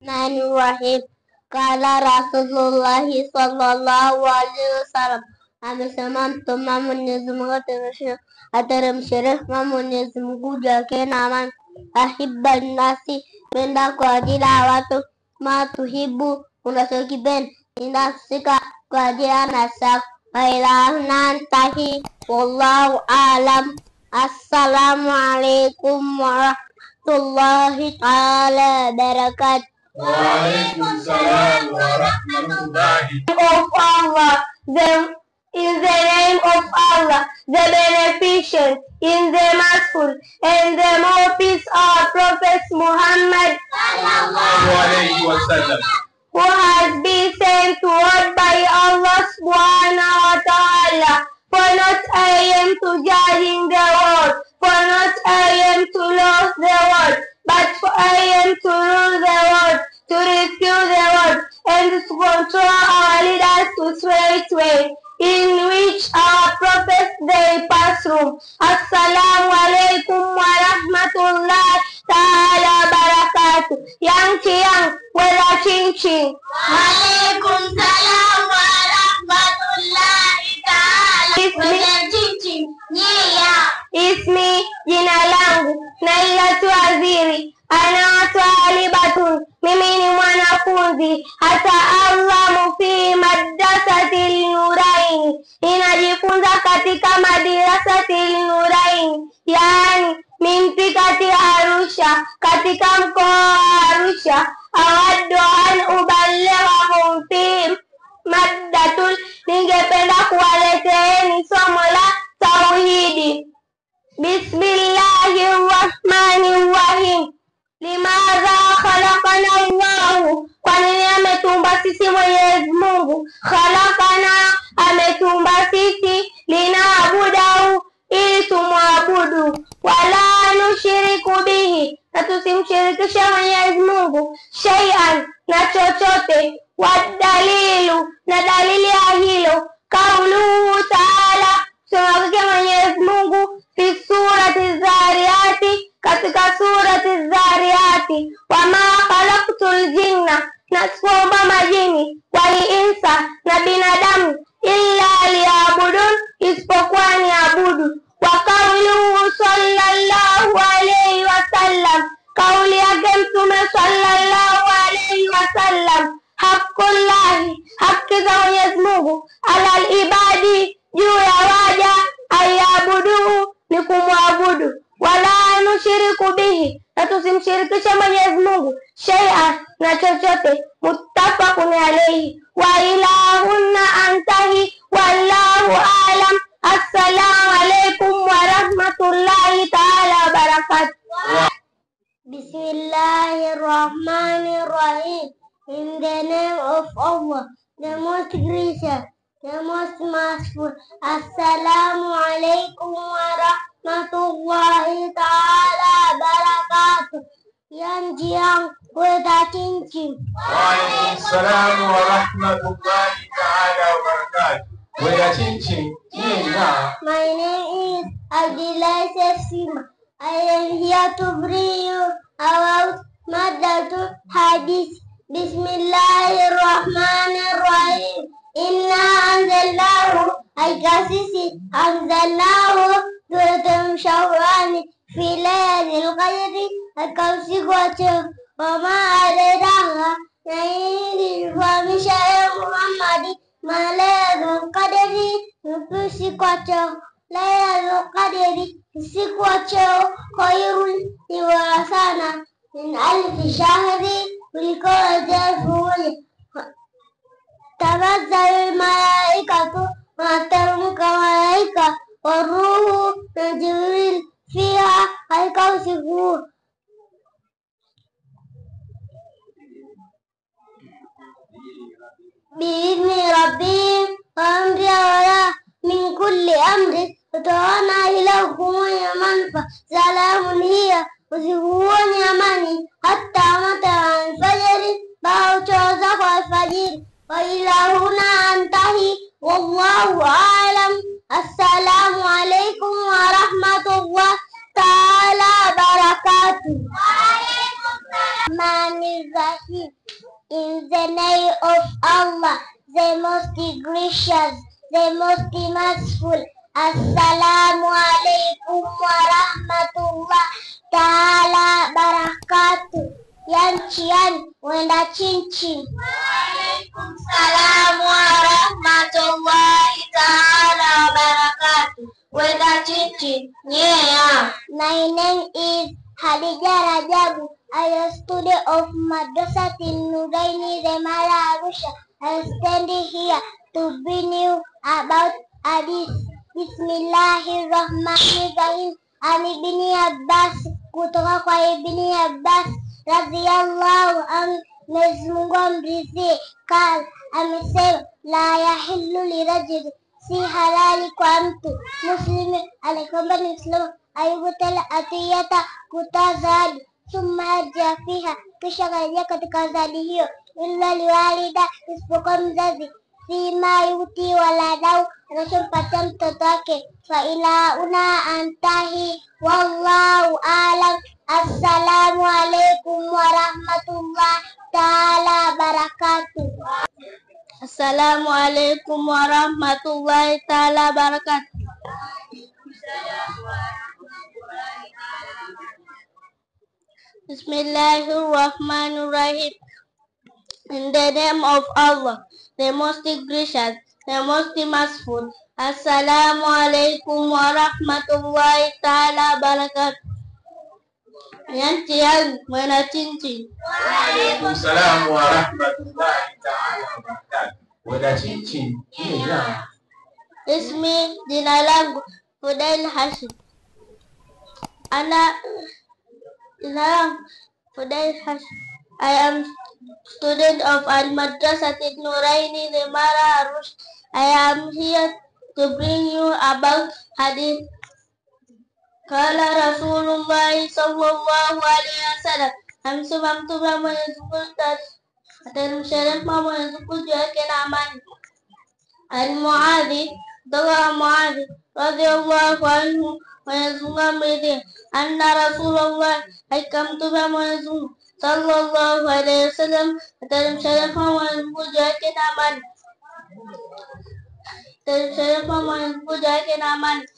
Bismillahirrahmanirrahim. Kala Rasulullah sallallahu alaihi wasallam amesema Mtume wa Mwenyezi Mungu ateremshere Mwenyezi Mungu jake na amani, ahibba nasi, penda kwa ajili ya watu, matuhibu unachokipenda, inasika kwa ajili ya nafsi yako, wa ilahuna antahi, wallahu alam. Assalamu alaikum warahmatullahi ta'ala barakatuh. Waalaikumsalam warahmatullahi. Of Allah, in the name of Allah, the Beneficent, in the Merciful, and the more peace of Prophet Muhammad, who has been sent to us by Allah subhanahu wa ta'ala. For not I am to judge in the world, for not I am to love the world, but for I am to rule the world, to refute the world, and to control our leaders to straight way, in which our prophets they pass through. Assalamu alaikum wa rahmatullahi ta'ala barakatuh. Yang Chiang, wala Ching Ching. Waalaikum salam warahmatullahi ta'ala wabarakatuh. Ismi, jina langu, Nailatu Waziri, anaitwa Ali Batun, mimi ni mwanafunzi hata Allah fi madrasatil Nuraini, ninajifunza katika madrasatil Nuraini, yaani Mimtikati Arusha, katika mkoa wa Arusha. Awaddu an ubalighahum fi maddatul, ningependa kuwaleteeni somo la tauhidi. Bismillahirrahmanirrahim. Limadha khalaqana Allahu, kwa nini ametumba sisi Mwenyezi Mungu? Khalaqana, ametumba sisi, linaabudahu, ili tumwabudu, wala nushiriku bihi, na tusimshirikishe Mwenyezi Mungu, shay'an, na chochote. Wadalilu, na dalili ya hilo, kauluhu ta'ala, kusema Mwenyezi Mungu fi surati Zariyati, katika surati Zariyati, wama khalaqtul jinna, na sikuumba majini, wal insa, na binadamu, illa liyabudun, isipokuwa ni abudu. Wa kauluhu sallallahu alayhi wasallam, kauli yake Mtume sallallahu alayhi wasallam, hakullahi, haki za Mwenyezi Mungu, alal ibadi, juu ya waja, ayabudu, ni kumwabudu, wala nushiriku bihi, na tusimshirikishe Mwenyezi Mungu, shay'an, na chochote. Muttafaqun alayhi. Wa ilahunna antahi, wallahu a'lam. Assalamu alaykum wa rahmatullahi ta'ala wa barakatuh. Bismillahirrahmanirrahim. In the name of Allah, the most gracious, the most merciful. Assalamu alaikum wa rahmatullahi ta'ala barakatuh. Yang Jiang, weda Ching Ching. Waalaikumsalam warahmatullahi ta'ala wabarakatuh. Weda Ching Ching. My name is Abdullah Sima. I am here to bring you about Maddatul Hadith. Bismillahirrahmanirrahim. Inna anzalnahu, al-kasisi anzalnahu, suratul syawani, fi layalil qadri, al-kausi kwacho, wa ma'adadaha, naini famisha Muhammadi, ma layalil qadri, nukusi kwacho, layalil qadri, si kwacho, khairul iwasana, min alfi syahri, kuliko ajafuhuli. Tanazzalul malaikatu, matermuka malaika, waruhu na Jibril, fiha al-kausifu. Bi'idni rabbihim, wa amri awala, min kulli amri, utawana ila kumuni manfa, salamun hiya, usikuoni amani, hatta mata al-fajri, bauchoza kwa alfajiri. Wa ilahuna antahi, wallahu a'lam. Assalamu alaikum wa rahmatullahi ta'ala barakatuh. Bismillahirrahmanirrahim. In the name of Allah, the most gracious, the most merciful. Assalamu alaikum wa rahmatullah ta'ala barakatuh. Yan wenda chinchin. Waalaikumsalam warahmatullahi ta'ala wabarakatuh. Wenda chinchin. Yeah. My name is Hadija Rajabu. I am a student of Madrasatil Nuraini Remara Arusha. I am standing here to bring you about Hadith. Bismillahirrahmanirrahim. Ani Ibni Abbas, kutoka kwa Ibni Abbas radhiyallahu anhu, Mwenyezi Mungu amridhie, kal amesema, la yahillu lirajuli, si halali kwa mtu muslimi alikwamba ni Muislamu ayubutala atiyata kutoa zawadi, thumma yarjia fiha, kisha karejea katika zawadi hiyo, illa liwalida, isipokuwa mzazi, fima yuti waladau, anachompatia mtoto wake, fa ila una antahi, wallahu alam. Assalamu alaikum warahmatullahi ta'ala barakatuh. Assalamu alaikum warahmatullahi ta'ala barakatuh. Bismillahirrahmanirrahim. In the name of Allah, the most gracious, the most merciful. Assalamu alaikum warahmatullahi ta'ala barakatuh. Yanti wena chinchin. Waalaikumsalam warahmatullahi ta'ala wabarakatuh. Wenda chinchin. Yeah. Ismi, jina langu Fudail Hashim. Fudail Hashim. I am student of Al-Madrasatil Nuraini Remara Arusha. I am here to bring you about Hadith. Kala Rasulullah sallallahu alaihi wasallam, amesema Mtume wa Mwenyezi Mungu atamsherehesha Mwenyezi Mungu juu yake na amani. Al-Muadhi, kutoka Muadhi radhiyallahu anhu, Mwenyezi Mungu amridhie, anna Rasulullah, hakika Mtume wa Mwenyezi Mungu sallallahu alaihi wasallam atamsherehesha Mwenyezi Mungu juu yake na amani. Atamsherehesha Mwenyezi Mungu juu yake na amani.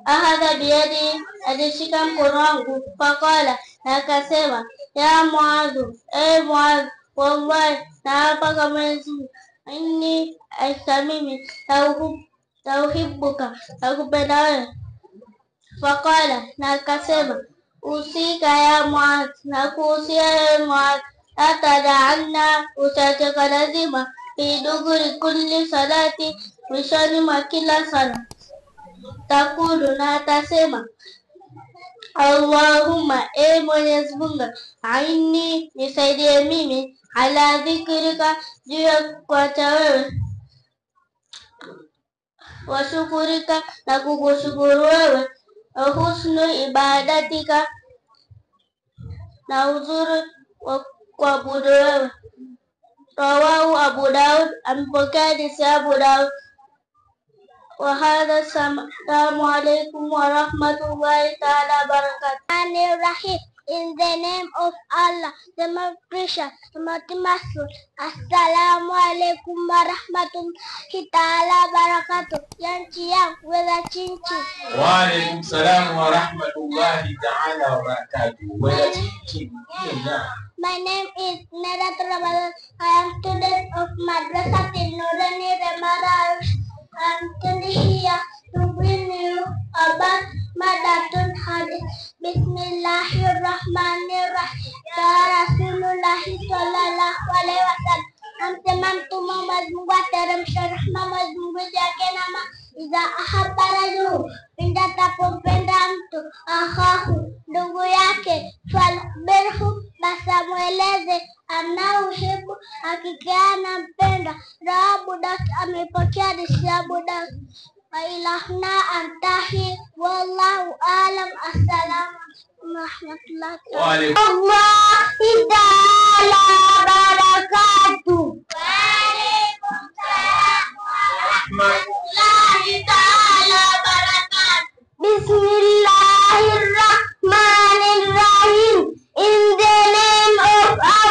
Ahadha biyadi, alishika mkono wangu, faqala, na akasema, ya Muadhu, Muadhu, wallahi, na hapa kwa Mwenyezi Mungu, inni mimi tauhibbuka, nakupenda wewe. Faqala, na akasema, usika ya Muadh, na kuhusia ya Muadh, atada'anna, utacheka lazima, fi duguri kulli salati, mwishoni mwa kila sala. Takulu, na atasema, Allahumma, Mwenyezi Mungu, aini, nisaidie mimi, ala dhikrika, juu ya kuacha wewe, wa shukurika, na kukushukuru wewe, wa husnu ibadatika, na uzuri wa kuabudu wewe. Rawahu Abu Daud, amepokea hadithi ya Abu Daud. Wahada, assalamu alaikum warahmatullahi ta'ala barakatuh. In the name of Allah, the most gracious, the most merciful. Assalamu alaikum warahmatullahi ta'ala barakatuh. Yanchi weda chinchin. Waalaikumsalam warahmatullahi ta'ala wabarakatuh. Wenda chinchin. Yeah. My name is Nadatul Ramadan. I am student of Madrasatil Nuraini Remara Arusha. I am standing here to bring you about Madatul Hadith. Bismillahirrahmanirrahim. Ya Rasulullah sallallahu alaihi wasallam, amsema Mtume Mwenyezi Mungu ateremsha rehema Mwenyezi Mungu yake nama, iza ahabba rajulu, pindi atapompenda mtu, akhahu, ndugu yake, falbirhu, basi amweleze, anauhibu, hakika anampenda. Rawahu Abu Daud, amepokea hadithi ya Abu Daud. Wa ilahna antahi, wallahu alam. Assalamu warahmatullahi ta'ala barakatuh. Waalaikumsalam warahmatullahi ta'ala barakatuh. Bismillahirrahmanirrahim. In the name of Allah,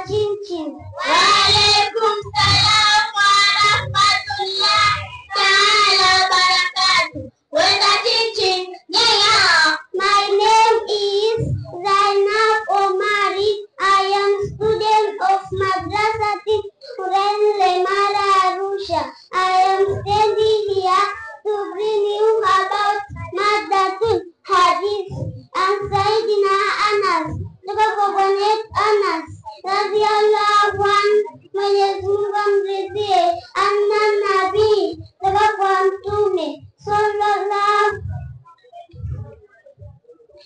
Cincin. Waalaikumsalam warahmatullahi ta'ala wabarakatuh. Where's the Cincin? Yeah. My name is Zainab Omari. I am student of Madrasati Lemara Arusha. I am standing here to bring you about Maddatul Hadith and Sayyidina Anas. Tukakobonet Anas radhiyallahu anhu, Mwenyezi Mungu amridhie, anna nabii, kutoka kwa mtume sallallahu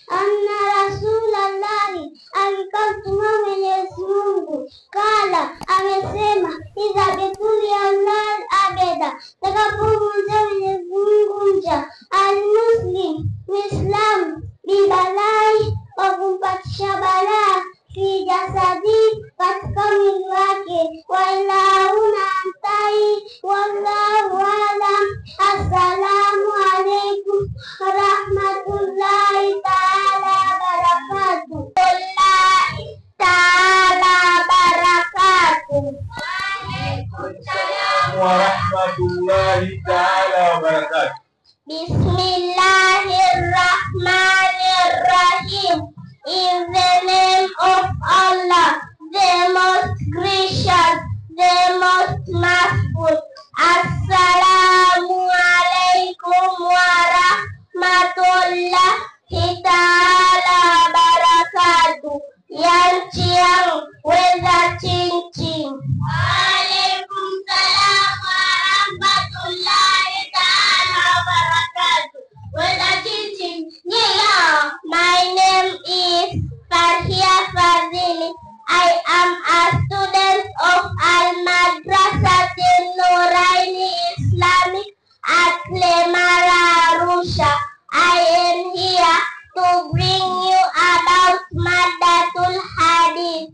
anna rasulallahi, alikamtuma Mwenyezi Mungu, kala, amesema, idha betuli Allah abeda, takapomvunja Mwenyezi Mungu nja, almuslim, Muislamu, bibalai, kwa kumpatisha balaa, fi jasadi, katika mwili wake, wailauna antai, wallahu alam. Assalamu alaikum warahmatullahi ta'ala barakatuh. Wallahi ta'ala barakatuh. Waalaikumsalam warahmatullahi ta'ala wabarakatuh. Bismillahirrahmanirrahim. In the name of Allah, the most gracious, the most merciful. Assalamu alaikum warahmatullahi ta'ala barakatuh. Yang Ciang, weza Cincin. Waalaikumsalam warahmatullahi ta'ala wabarakatuh. Weza Cincin. Yeah. My name is Farhia Fazili. I am a student of Al-Madrasatil Nuraini Islamic at Lemara Arusha. I am here to bring you about Maddatul Hadith.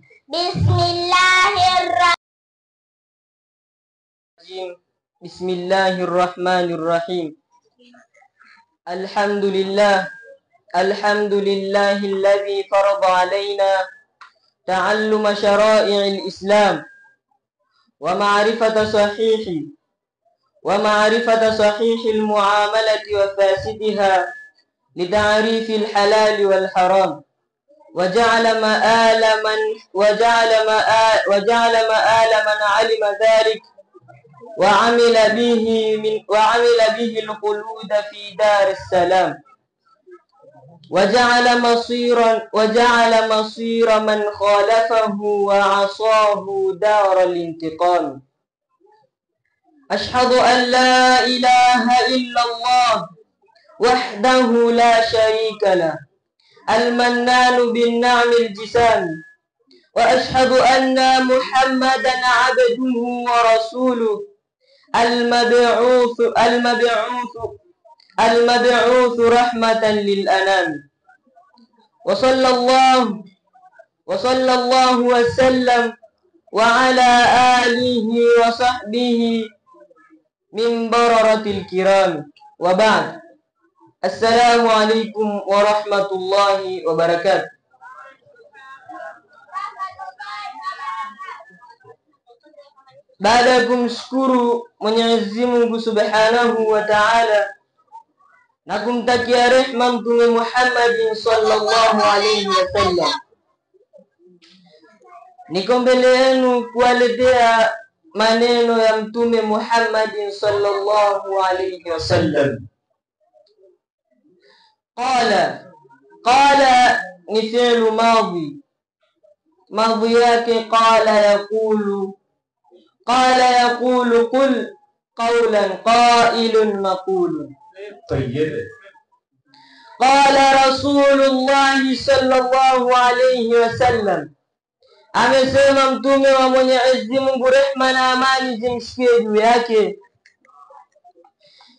Bismillahirrahmanirrahim. Alhamdulillah alladhi farada alayna ta'alluma syara'i'il Islam wa ma'rifata sahihil mu'amalati wa fasidiha li ta'rifil halal wal haram wa ja'ala ma'ala man 'alima dhalik wa 'amila bihi al-khulud fi dar as-salam وجعل مصير من خالفه وعصاه دار الانتقام. أشهد أن لا إله إلا الله وحده لا شريك له المنان بالنعم الجسام، وأشهد أن محمدا عبده ورسوله المبعوث رحمة للأنام. وصلى الله وسلم وعلى آله وصحبه من بررة الكرام، وبعد. السلام عليكم ورحمة الله وبركاته. Baada ya kumshukuru Mwenyezi Mungu Subhanahu wa Ta'ala na kumtakia rehma Mtume Muhammad sallallahu alayhi wasallam, niko mbele yenu kuwaletea maneno ya Mtume Muhammad sallallahu alayhi wasallam. Qala ni fi'lu madhi yake qala yaqulu qul qawlan qailun maqulun. طيب. Qala Rasulullah sallallahu alayhi wasallam, amesema mtume wa Mwenyezi Mungu, rehma na amani zimshikie juu yake,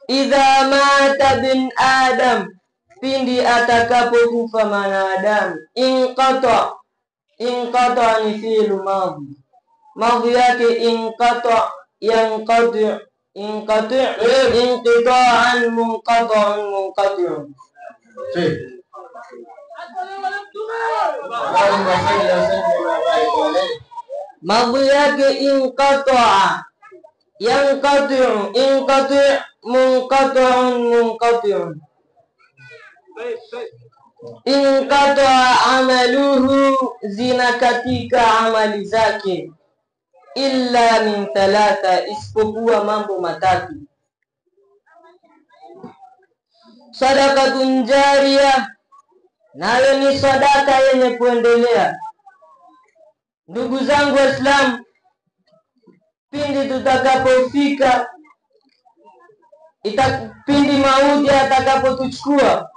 idha mata bin adam, pindi atakapokufa mwanadamu, inqata ni fi'lu madhi yake inqata yanqati inqita'an munqati'un. اللهم صل وسلم وبارك عليه. Madhi yake inqata'a, yanqati'u, inqati', munqati'un, munqati'un. Inqata'a amaluhu, zinakatika amali zake. Illa min thalatha, isipokuwa mambo matatu. Sadaqatun jariyah, nayo ni sadaka yenye kuendelea. Ndugu zangu Waislamu, pindi tutakapofika, pindi mauti atakapotuchukua,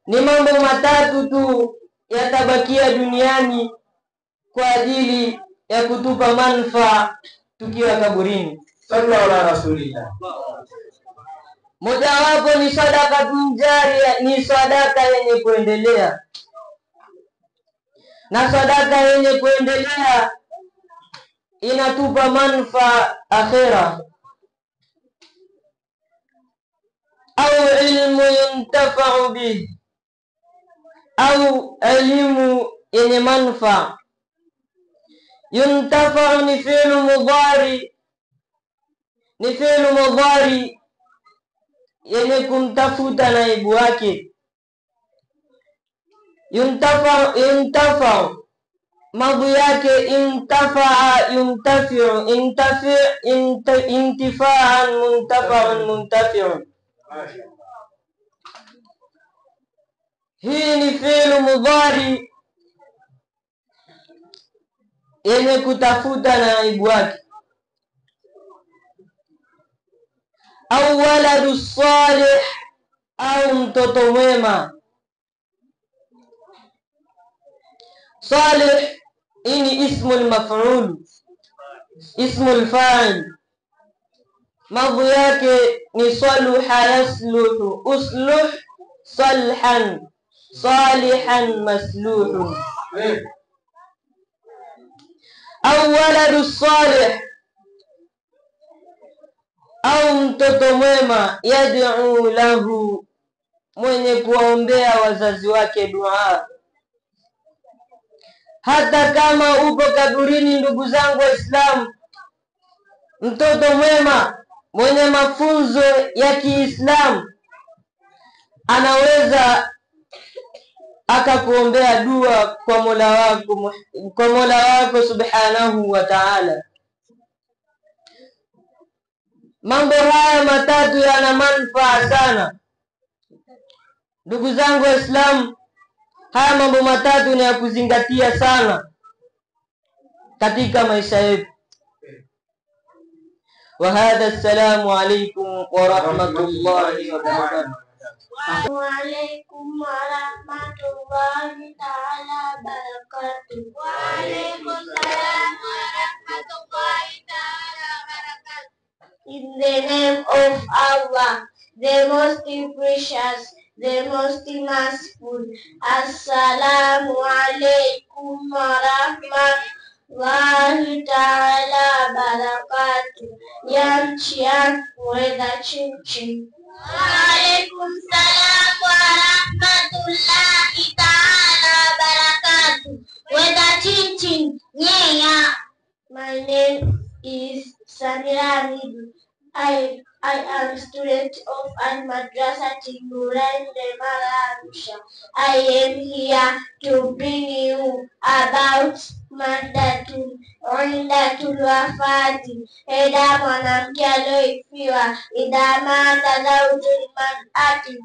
ni mambo matatu tu yatabakia duniani kwa ajili ya kutupa manufaa tukiwa kaburini. Sallallahu ala rasulillah. Mojawapo ni sadaka tunjaria, ni sadaka yenye kuendelea. Na sadaka yenye kuendelea inatupa manufaa akhera. Au ilmu yuntafa'u bih, au elimu yenye manufaa. Yuntafa'u ni fi'lu mudhari, ni fi'lu mudhari yenye kumtafuta naibu wake. Yuntafa'u madhi yake intafa'a, yuntafi'u, intifa'an, muntafa'un, muntafi'un. Hii ni fi'lu mudhari yenye kutafuta naibu wake. Au waladu salih, au mtoto mwema. Salih ini ismul maf'ul, ismul fa'il. Madhi yake ni saluha yasluhu, usluh salhan, salihan masluhun. Au waladu salih, au mtoto mwema, yad'u lahu, mwenye kuwaombea wazazi wake dua. Hata kama upo kaburini, ndugu zangu Waislamu, mtoto mwema mwenye mafunzo ya Kiislamu anaweza akakuombea dua kwa Mola wako subhanahu wa ta'ala. Mambo haya matatu yana manufaa sana. Ndugu zangu Waislamu, haya mambo matatu ni ya kuzingatia sana katika maisha yetu. Wa hadha, assalamu alaykum wa rahmatullahi wa barakatuh. Wa alaykum wa rahmatullahi ta'ala barakatuh. Wa alaykum salam wa rahmatullahi ta'ala barakatuh. In the name of Allah, the most gracious, the most merciful. Assalamu alaykum wa rahmatullahi ta'ala barakatuh. Yamchian weda chinchin. Wa alaykum salam wa rahmatullahi ta'ala barakatuh. Weda chinchin nyeya. My name is Samira Midu. I am student of Al-Madrasati Nurain Demararusha. I am here to bring you about Mandatul Wafati. Eda mwanamke aliyofiwa, idama tadautul manati,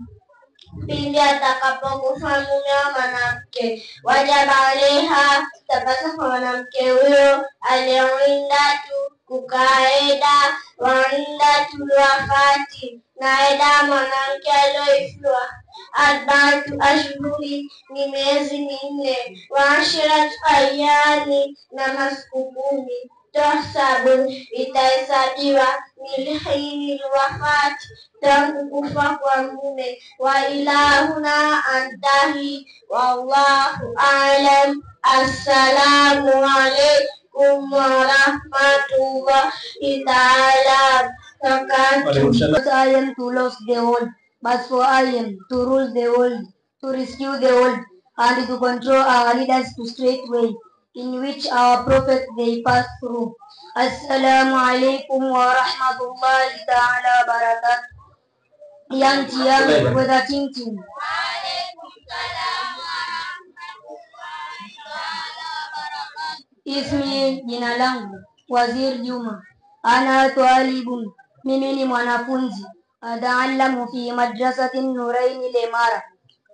pindi atakapokufa mume wa mwanamke, wajaba alaiha, tapasa kwa mwanamke huyo aliyewindatu kukaeda waindatul wafati, na eda mwanamke aliyofiwa arba'atu ashhuri, ni miezi minne, wa ashiratu ayami, na masiku 10. Tahsabu, itahesabiwa, milhini wafati, tangu kufa kwa mume. Wa ilahuna antahi, wallahu a'lam. Assalamu alaykum wa rahmatullahi ta'ala barakatuh. I am to lose the world, but for I am to rule the world, to rescue the world, and to control our leaders to straight way. in which our Prophet they passed through. Assalamu alaikum wa rahmatullahi ta'ala wa barakatuh. Yanti yangu whether tintin. Ismi, jina langu Wazir Juma. Ana talibun, mimi ni mwanafunzi. Ataallamu fi madrasatin Nuraini Lemara,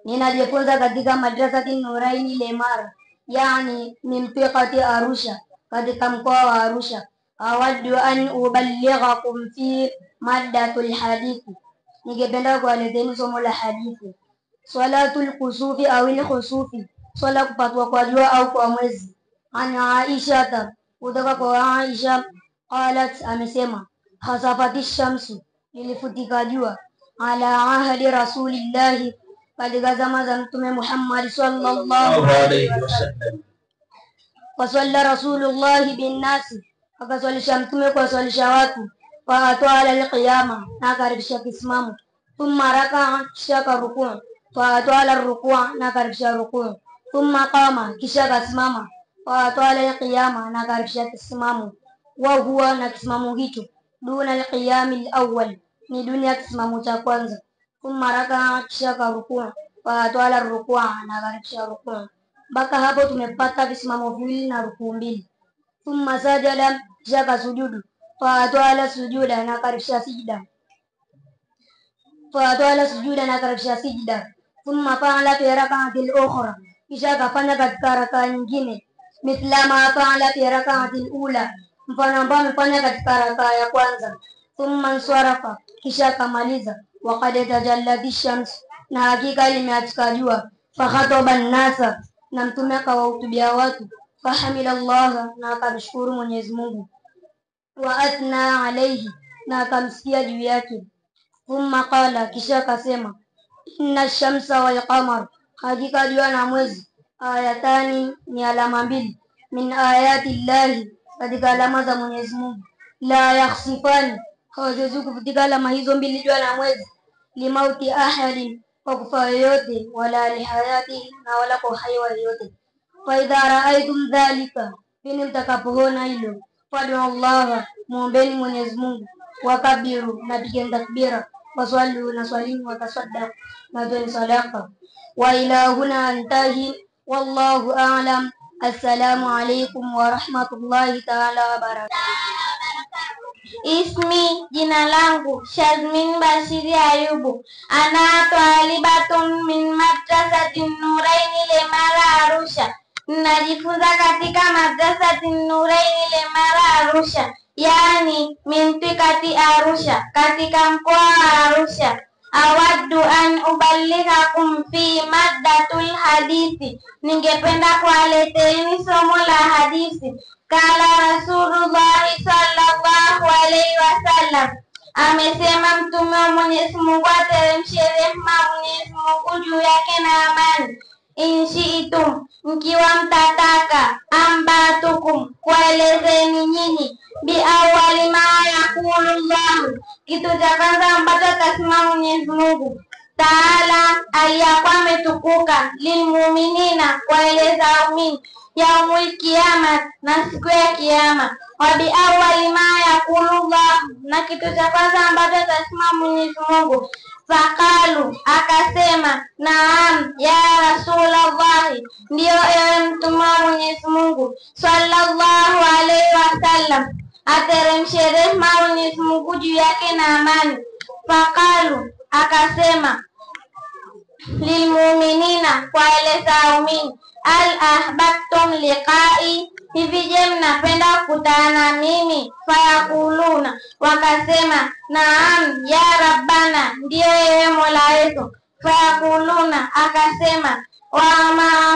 ninajifunza katika madrasatin Nuraini Lemara, yani mintiqati Arusha, katika mkoa wa Arusha. Awaddu an uballighakum fi maddatul hadithi, ningependa kuwaleteni somo la hadithi. Salatul kusufi au al-khusufi, swala kupatwa kwa jua au kwa mwezi. Ana Aisha, kutoka kwa Aisha, qalat, amesema, khasafatish shamsu, lilifutika jua, ala ahdi rasulillahi, katika zama za Mtume Muhammad sallallahu alaihi wasallam. Fasalla rasulullahi bin nasi, akaswalisha Mtume kwa swalisha watu. Fa atwala alqiyama, na akaribisha kisimamo. Thumma raka'a, kisha karukuu. Fa atwala rukua, na akaribisha rukuu. Thumma qama, kisha kasimama. Fa atwala alqiyama, na akaribisha kisimamo. Wa huwa, na kisimamo hicho, duna alqiyami alawwal, ni dunia kisimamo cha kwanza. Thumma raka'a, kisha karukuu. Fa atwala rukua, na akaribisha rukuu. Mpaka hapo tumepata visimamo viwili na rukuu mbili. Thumma sajada, kisha kasujudu. Fa atwala sujuda, na akaribisha sijda. Fa atwala sujuda, na akaribisha sijda. Thumma fa'ala fi rak'atil ukhra, kisha kafanya katika rakaa nyingine, mithla ma fa'ala fi rak'atil ula, mfano ambao amefanya katika rakaa ya kwanza. Thumma ansarafa, kisha kamaliza. Wa qad tajallati shams, na hakika limeatika jua. Fa khataba an-nasa, na Mtume akawahutubia watu. Fa hamidallaha, na akamshukuru Mwenyezi Mungu. Wa athna alayhi, na akamsikia juu yake. Thumma qala, kisha akasema, inna shamsa wal qamar, hakika jua na mwezi, ayatani, ni alama mbili, min ayati llahi, katika alama za Mwenyezi Mungu. La yakhsifani, hawezi kufutika alama hizo mbili, jua na mwezi, limauti ahadin, kwa kufa yoyote, wala lihayati, na wala kwa uhai wa yoyote. Fa idha raaitum dhalika, pindi mtakapoona hilo, fad'u Allah, muombeni Mwenyezi Mungu. Wakabiru, na pigeni takbira. Waswali, na swalimu. Watasaddaq, na toeni sadaqa. Wa ila huna antahi, wallahu a'lam. Assalamu alaikum wa rahmatullahi ta'ala wa barakatuh. Ismi, jina langu Shazmin Bashiri Ayubu. Ana talibatun min madrasatin Nuraini Lemara Arusha, ninajifunza katika madrasatin Nuraini Lemara Arusha, yani mintikati Arusha, katika mkoa wa Arusha. Awaddu an uballighakum fi maddatul hadithi, ningependa kuwaleteni somo la hadithi. Kala Rasulullah sallallahu alaihi wasallam, amesema Mtume wa Mwenyezi Mungu, ateremshe rehema Mwenyezi Mungu juu yake na amani. Inshiitum, mkiwa mtataka, ambatukum, kuelezeni nyinyi, bi awali ma yakulu Allah, kitu cha kwanza ambacho atasema Mwenyezi Mungu Taala, aliyakuwa ametukuka, lilmuminina, kueleza waumini, yaumul kiyama, na siku ya kiyama. Wa bi awali ma yakulu Allah, na kitu cha kwanza ambacho atasema Mwenyezi Mungu faqalu, akasema, naam ya Rasulullah, ndio ewe Mtume wa Mwenyezi Mungu sallallahu alaihi wasallam, ateremshe rehema Mwenyezi Mungu juu yake na amani. Faqalu, akasema, lilmuminina, kueleza waumini, al ahbabtum liqai, hivi je mnapenda kukutana na mimi? Fayakuluna, wakasema, naam ya Rabbana, ndio ewe Mola wetu. Fayakuluna, akasema, wa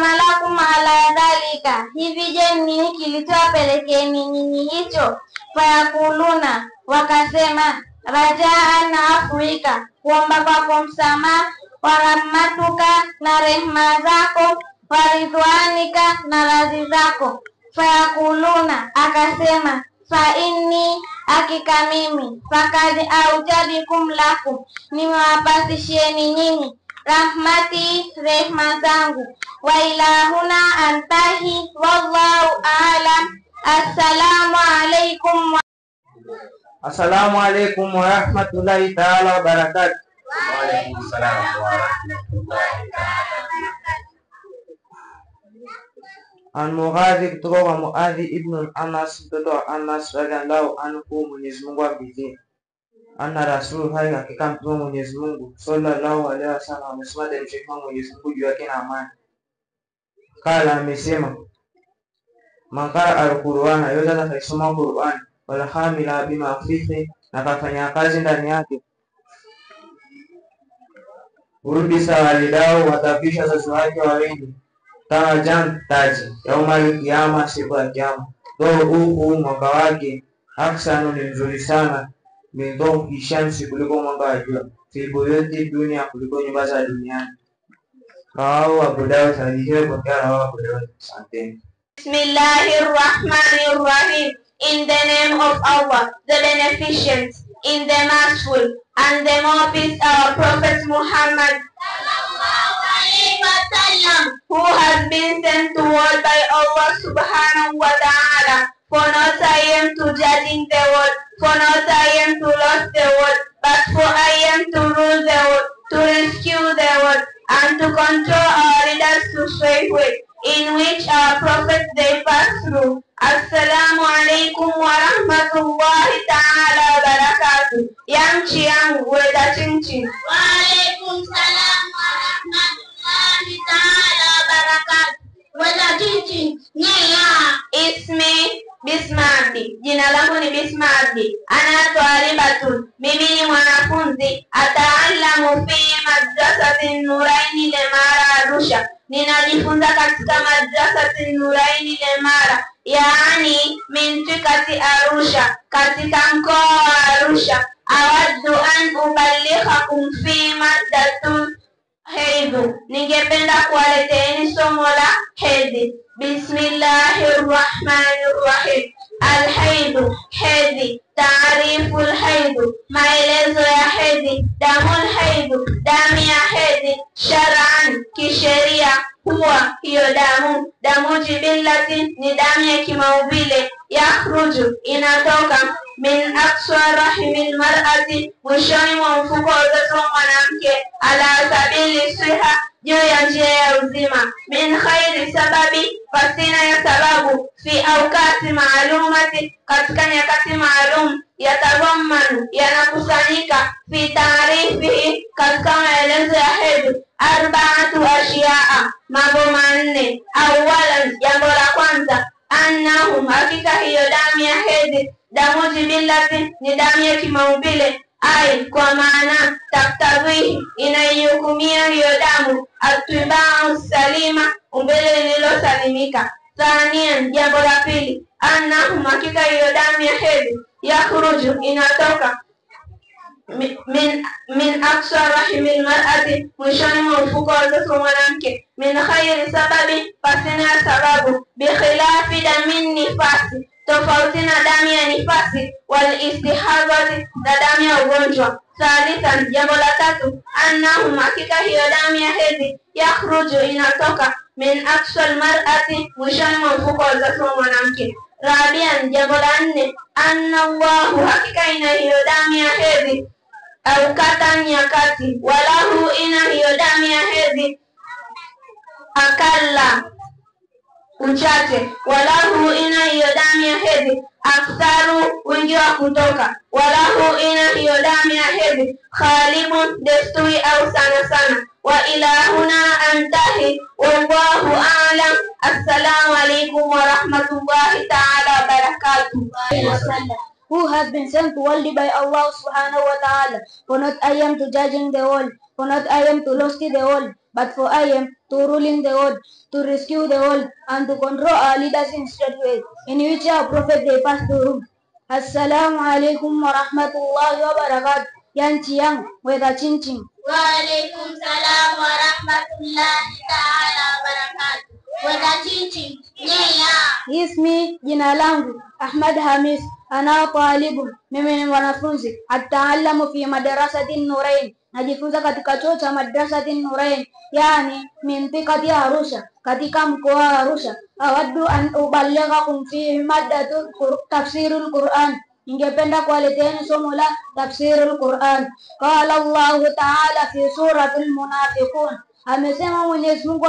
malakum ala dhalika, hivi je nini kilichowapelekeni nyinyi hicho? Fayakuluna, wakasema, rajaan afwika, kuomba kwako msamaha, wa rahmatuka, na rehema zako, wa ridwanika, na radhi zako. Fayakuluna, akasema, fa inni, hakika mimi, fakad aujadikum lakum, nimewapasishieni nyinyi, rahmati, rehma zangu. Wa ilahuna antahi, wallahu a'lam. Assalamu alaikum. Assalamu alaikum wa rahmatullahi ta'ala wa barakatuh. Wa alaikum salam wa rahmatullahi ta'ala wa barakatuh. An Muadhi, kutoka kwa Muadhi ibn Anas, mtoto wa Anas radhiallahu anhu, Mwenyezi Mungu amridhie. Anna Rasul, hakika mtume Mwenyezi Mungu sallallahu alaihi wasallam amesema, mshekima Mwenyezi Mungu juu yake na amani, kala amesema, Mankara al-Qur'ana, yote atakayesoma Qur'an, wala hamila bima fihi, na kafanya kazi ndani yake, urudi sawalidao, watafisha wazazi wake wawili, kama taji yaumal kiyama, siku ya kiyama. Huu mwanga wake aksanu, ni mzuri sana, midho ishamsi, kuliko mwanga wa jua, filbuyuti dunia, kuliko nyumba za duniani. Rawahu Abu Dawud, hadithi kwa rawahu Abu Dawud. Asante. Bismillahirrahmanirrahim. In the name of Allah, the Beneficent, in the Merciful, and the more peace our Prophet Muhammad, who has been sent to world by Allah subhanahu wa ta'ala. For not I am to judging the world, for not I am to lost the world, but for I am to rule the world, to rescue the world, and to control our leaders to straight way, in which our prophets they pass through. Assalamu alaikum wa rahmatullahi ta'ala wa barakatuh. Yang chiang weda chinchin. Wa alaikum salam wa rahmatullahi ta'ala wa barakatuh. Weda chinchin. Nyaya. Ismi Bismabdi. Jina langu ni Bismabdi. Ana Twalibatun. Mimi ni mwanafunzi. Ataallamu fi madrasatin Nuraini Lemara Arusha. Ninajifunza katika madrasati Nuraini Lemara, yaani mintikati Arusha, katika mkoa wa Arusha. Awaddu an ubalighakum fi maddatul hedhi. Ningependa kuwaleteeni somo la hedhi. Bismillahirrahmanirrahim. Al-haidhu, hedhi. Taarifu al-haidhu, maelezo ya hedhi. Damul haidhu, damu ya hedhi. Shar'an, kisheria. Huwa, hiyo damu jibillati, ni damu ya kimaubile. Yakhruju, inatoka. Min aqsa rahimil mar'ati, mwishoni mwa mfuko wa uzazi wa mwanamke. Ala sabili siha, juu ya njia ya uzima. Min khairi sababi, pasina ya sababu. Fi awqati maalumati, katika nyakati maalum. Yatadhammanu, yanakusanyika. Fi taarifihi, katika maelezo ya hedhi. Arba'atu ashiyaa, mambo manne. Awalan, jambo la kwanza. Annahum, hakika hiyo damu ya hedhi. Damu jibillati, ni damu ya kimaubile. Ai, kwa maana taktadhihi, inaihukumia hiyo damu. Atibau salima, umbile lililosalimika. Thanian, jambo la pili. Annahum, hakika hiyo damu ya hedhi. Yakhruju, inatoka. Min aqsa rahimil mar'ati, mwishoni mwa mfuko wa uzazi wa mwanamke. Min khairi sababi, pasina ya sababu. Bikhilafi damin nifasi, tofauti na damu ya nifasi. Wal istihadhati, na damu ya ugonjwa. Thalithan, jambo la tatu. Annahum, hakika hiyo damu ya hedhi. Yakhruju, inatoka. Min aqsa almar'ati, mwishoni mwa mfuko wa uzazi wa mwanamke. Rabian, jambo la nne. Anna Allahu, hakika ina hiyo damu ya hedhi. Aukata nyakati, walahu, ina hiyo damu ya hedhi. Akalla, uchache. Walahu, ina hiyo damu ya hedhi. Aktharu, wingi wa kutoka. Walahu, ina hiyo damu ya hedhi. Khalibun, desturi au sana sana. Wa ilahuna antahi, wallahu a'lam. Assalamu alaikum wa rahmatullahi ta'ala wa barakatuh. Who has been sent to world by Allah subhanahu wa ta'ala. For not I am to judging the world, for not I am to lost the world, but for I am to ruling the world, to rescue the world, and to control our leaders in straight way, in which our prophet they pass through. Assalamu alaikum wa rahmatullahi wa barakatuh. Yang chiang, weda chinchin. Wa alaikum salam wa rahmatullahi ta'ala wa barakatuh. Weda chinchin. Ismi, jina langu Ahmad Hamis. Ana Twalibu, mimi ni mwanafunzi. Ataallamu fi madrasati Nurain, najifunza katika chuo cha Madrasati Nurain, yani mintikati ya Arusha, katika mkoa wa Arusha. Awaddu an uballighakum fi maddatu tafsirul Quran, ningependa kuwaleteeni somo la tafsirul Quran. Qala Allahu ta'ala fi suratul Munafiqun, amesema Mwenyezi Mungu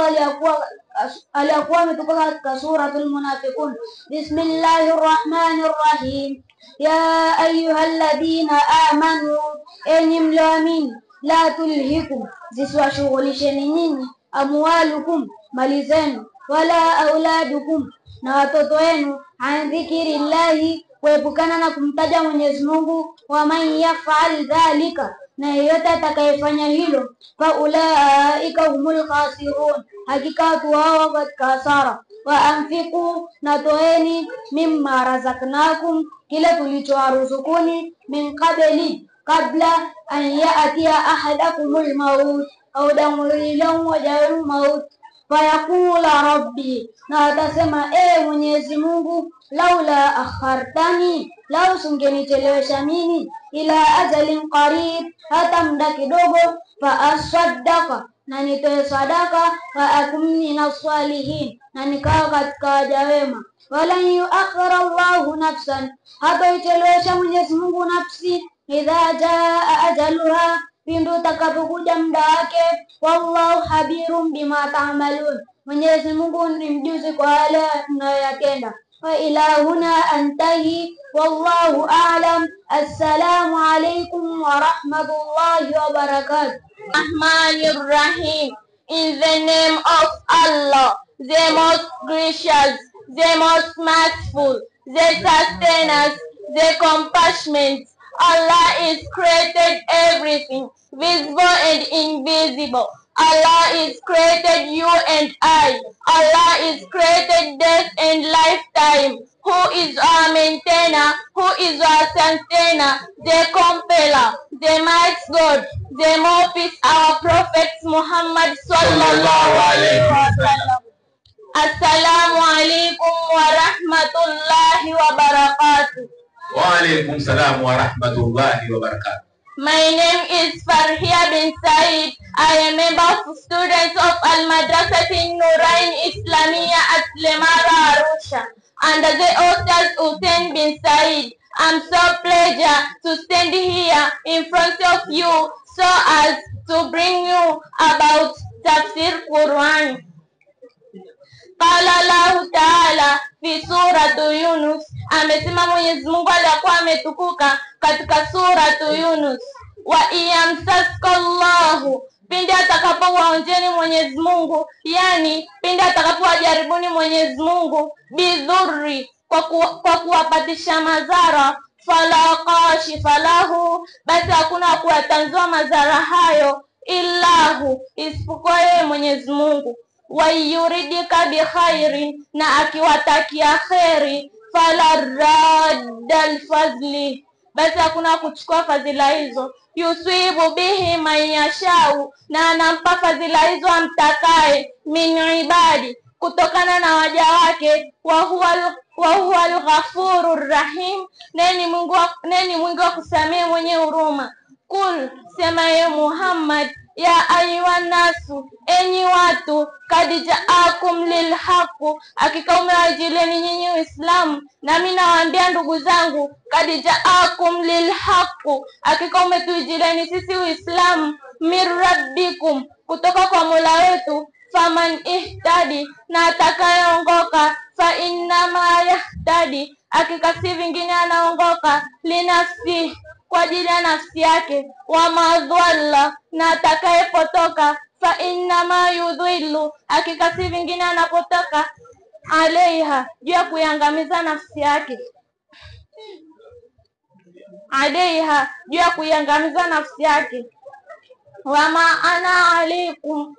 aliyakuwa ametukuka katika suratul Munafiqun. Bismillahir Rahmanir Rahim. Ya ayyuhalladhina amanu, enyi mlioamini, la tulhikum, zisiwashughulisheni nyinyi, amwalukum, mali zenu, wala auladukum, na watoto wenu, an dhikrillahi, kuepukana na kumtaja Mwenyezi Mungu. Wa man yaf'al dhalika, na yeyote atakayefanya hilo, fa ulaika humul khasirun, hakika watu hao katika hasara. Wa anfiqu, na toeni, mimma razaqnakum, kile tulichowaruzukuni, min qabli, kabla an ya'tiya ahadakumul maut, au damulilahu wajarul maut, fayaqula rabbi, na atasema Mwenyezi Mungu, laula akhartani, lau sungenichelewesha mimi, ila ajalin qarib, hata muda kidogo, fa asaddaka, na nitoe sadaka, fa akum minas salihin, na nikawa katika waja wema. Walan yuakhira Allahu nafsan, hata ichelewesha Mwenyezi Mungu nafsi, idha jaa ajaluha, pindu utakapokuja muda wake. Wallahu habirun bima ta'malun, Mwenyezi Mungu ni mjuzi kwa yale mnayoyatenda. Wa ilahuna antahi, wallahu a'lam. Assalamu alaykum wa rahmatullahi wa barakatuh. Rahmanir Rahim. In the name of Allah, the most gracious, the most merciful, the sustainer, the compassionate. Allah is created everything, visible and invisible. Allah is created you and I. Allah is created death and lifetime. Who is our maintainer? Who is our sustainer? The compeller, the mighty God, the more peace our Prophet Muhammad sallallahu alaihi wasallam. Assalamu alaikum wa rahmatullahi wa barakatuh. Wa alaikum salam wa rahmatullahi wa barakatuh. My name is Farhia bin Said. I am a member of students of Al-Madrasati Nurain Islamia at Lemara, Arusha, under the authors Hussein bin Said. I'm so pleased to stand here in front of you so as to bring you about Tafsir Quran. Qala Allahu Ta'ala fi suratu Yunus, amesema Mwenyezi Mungu aliyakuwa ametukuka katika suratu Yunus. Wa iyamsaska Allahu, pindi atakapowaonjeni Mwenyezi Mungu, yani pindi atakapowajaribuni Mwenyezi Mungu, bidhurri, kwa kuwapatisha madhara, fala kashifa lahu, basi hakuna kuyatanzua madhara hayo, illahu, isipokuwa yeye Mwenyezi Mungu. Wa yuridika bi khairin, na akiwatakia kheri, fala radda alfadli, basi hakuna kuchukua fadhila hizo. Yusibu bihi man yashau, na anampa fadhila hizo amtakaye, min ibadi, kutokana na waja wake. Wa huwa al-ghafurur rahim, neni mwingi wa kusamehe mwenye huruma. Kul, sema ye Muhammad, ya ayuhan nasu, enyi watu, kad ja'akum lilhaqu, hakika umewajilieni nyinyi Uislamu. Na mimi nawaambia ndugu zangu, kad ja'akum lilhaqu, hakika umetujilieni sisi Uislamu, min rabbikum, kutoka kwa Mola wetu. Faman ihtadi, na atakayeongoka, fa innama yahtadi, hakika si vingine anaongoka, linafsi, kwa ajili ya nafsi yake. Wa madhalla, na atakayepotoka, fa innama yudhillu, hakika si vingine anapotoka, alaiha, juu ya kuiangamiza nafsi yake. Alaiha, juu ya kuiangamiza nafsi yake. Wama ana alaikum,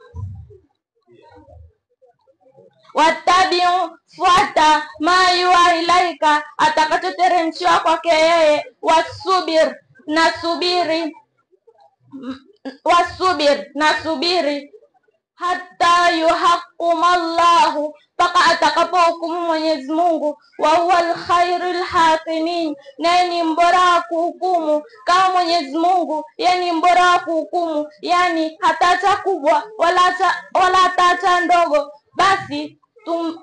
watabiu, fuata, ma yuwa ilaika, atakachoteremshiwa kwake yeye. Wasubir, na subiri, wasubir, na subiri, hatta yuhakkum Allahu, mpaka atakapohukumu Mwenyezi Mungu. Wa huwal khairul hakimin, naye ni mbora wa kuhukumu. Kama Mwenyezi Mungu yeye ni mbora wa kuhukumu, yani hataacha kubwa wala hataacha ndogo, basi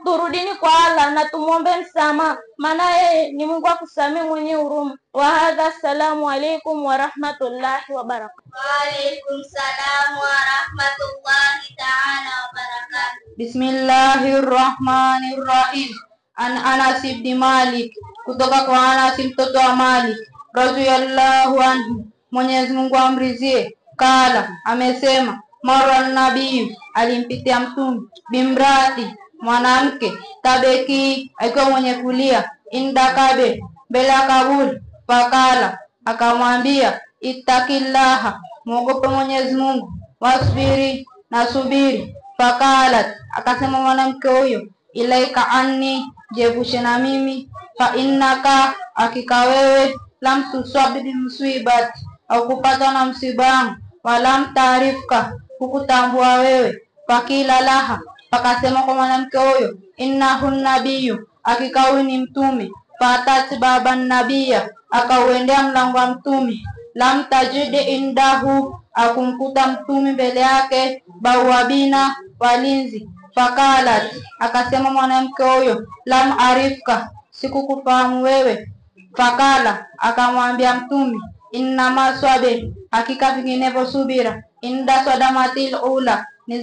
turudini kwa Allah na tumuombe msamaha, maana yeye ni Mungu akusamehe mwenye huruma. Wa hadha, assalamu alaykum wa rahmatullahi wa barakatuh. Wa alaykum salam wa rahmatullahi ta'ala wa barakatuh. Bismillahirrahmanirrahim. An Anas ibn Malik, kutoka kwa Anas mtoto wa Malik radhiyallahu anhu, Mwenyezi Mungu amridhie. Kala, amesema, mara nabii, alimpitia mtume, bimrati, mwanamke, tabeki, akiwa mwenye kulia, inda kabe, mbele ya kaburi. Fakala, akamwambia, ittaqillaha, muogope Mwenyezi Mungu, wasbiri, na subiri. Fakalat, akasema mwanamke huyo, ilaika anni, jepushe na mimi, fa innaka, hakika wewe, lam tusabbi musibati, au kupatwa na msiba wangu, walam taarifka, hukutambua wewe. Fakila laha, pakasema kwa mwanamke huyo, innahu nabiyyu, hakika huyu ni mtume. Fatati baba nabia, akauendea mlango wa mtume. Lam tajidi indahu, akumkuta mtume mbele yake bawabina, walinzi. Fakalat, akasema mwanamke huyo, lam arifka, sikukufahamu wewe. Fakala, akamwambia mtume, innama swabe, hakika vinginevyo subira, inda swadamatil ula, ni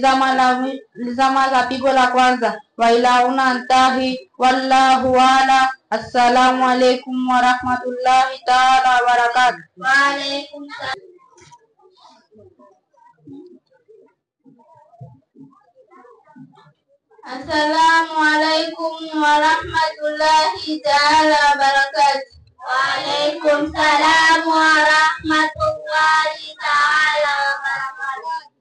zama za pigo la kwanza. Wa ila una antahi, wallahu ala. Assalamu alaykum wa rahmatullahi ta'ala wa barakatuh. Wa alaykum salam. Assalamu alaykum wa rahmatullahi ta'ala wa barakatuh. Wa alaykum salam wa rahmatullahi ta'ala wa barakatuh.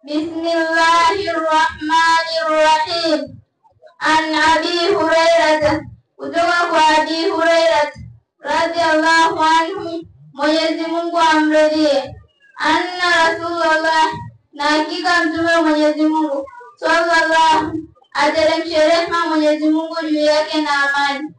Bismillahirrahmanirrahim. An Abi Hurairah, kutoka kwa Abi Hurairah radhiyallahu anhu, Mwenyezi Mungu amridhie. Anna Rasulullah, na hakika mtume Mwenyezi Mungu sallallahu, ateremshe rehema Mwenyezi Mungu juu yake na amani.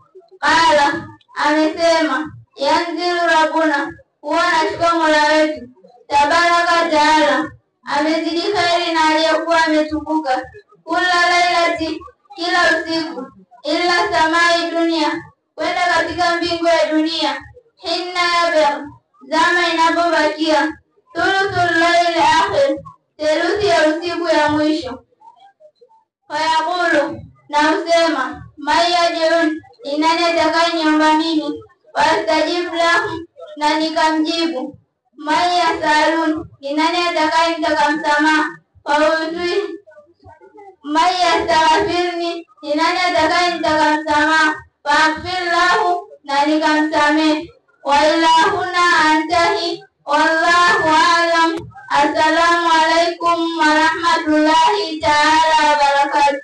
Qala, amesema, yanzilu rabbuna, huwa anashuka Mola wetu tabaraka taala, amezidi kheri na aliyekuwa ametukuka. Kula lailati, kila usiku, illa samai dunia, kwenda katika mbingu ya dunia. Hinna yabir, zama inapobakia. Thuluthul laili akhir, theluthi ya usiku ya mwisho. Fayaqulu, na usema, mayajun, ni nani atakayeniomba mimi? Wastajib lahum, na nikamjibu. Mayasalun, ni nani atakayenitaka msamaha? Fauzui. Mayastaghfirni, ni nani atakayenitaka msamaha? Faghfir lahu, na nikamsamehe. Wa ilahuna antahi, wallahu alam. Assalamu alaykum wa rahmatullahi ta'ala wa barakatuh.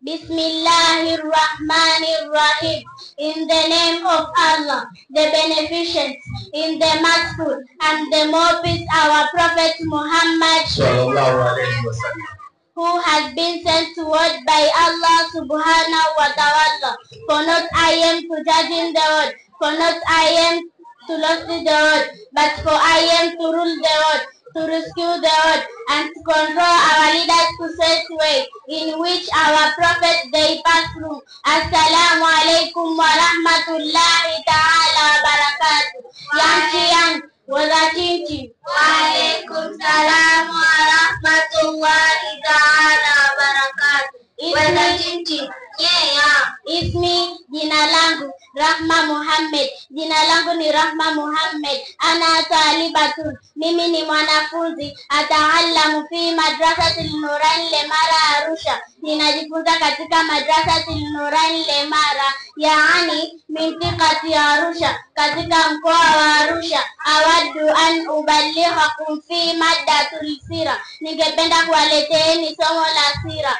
Bismillahirrahmanirrahim. In the name of Allah, the Beneficent, in the Merciful, and the more peace our Prophet Muhammad sallallahu alaihi wasallam, who has been sent to us by Allah subhanahu wa ta'ala. For not I am to judge in the world, for not I am to lost the world, but for I am to rule the world, to rescue the world, and to control our leaders to such way in which our prophets they pass through. Assalamu alaikum wa rahmatullahi ta'ala wa barakatuh. Yang wazatiti. Wa alaikum salam wa rahmatullahi ta'ala wa barakatuh. Wazatiti. Ismi, jina langu Rahma Muhammad. Jina langu ni Rahma Muhammad. Ana talibatun, mimi ni mwanafunzi. Ataallamu fi madrasatil Nurain Lemara Arusha, ninajifunza katika madrasatil Nurain Lemara, yaani mintikati ya Arusha, katika mkoa wa Arusha. Awaddu an ubalighakum fi maddatul sira, ningependa kuwaleteeni somo la sira.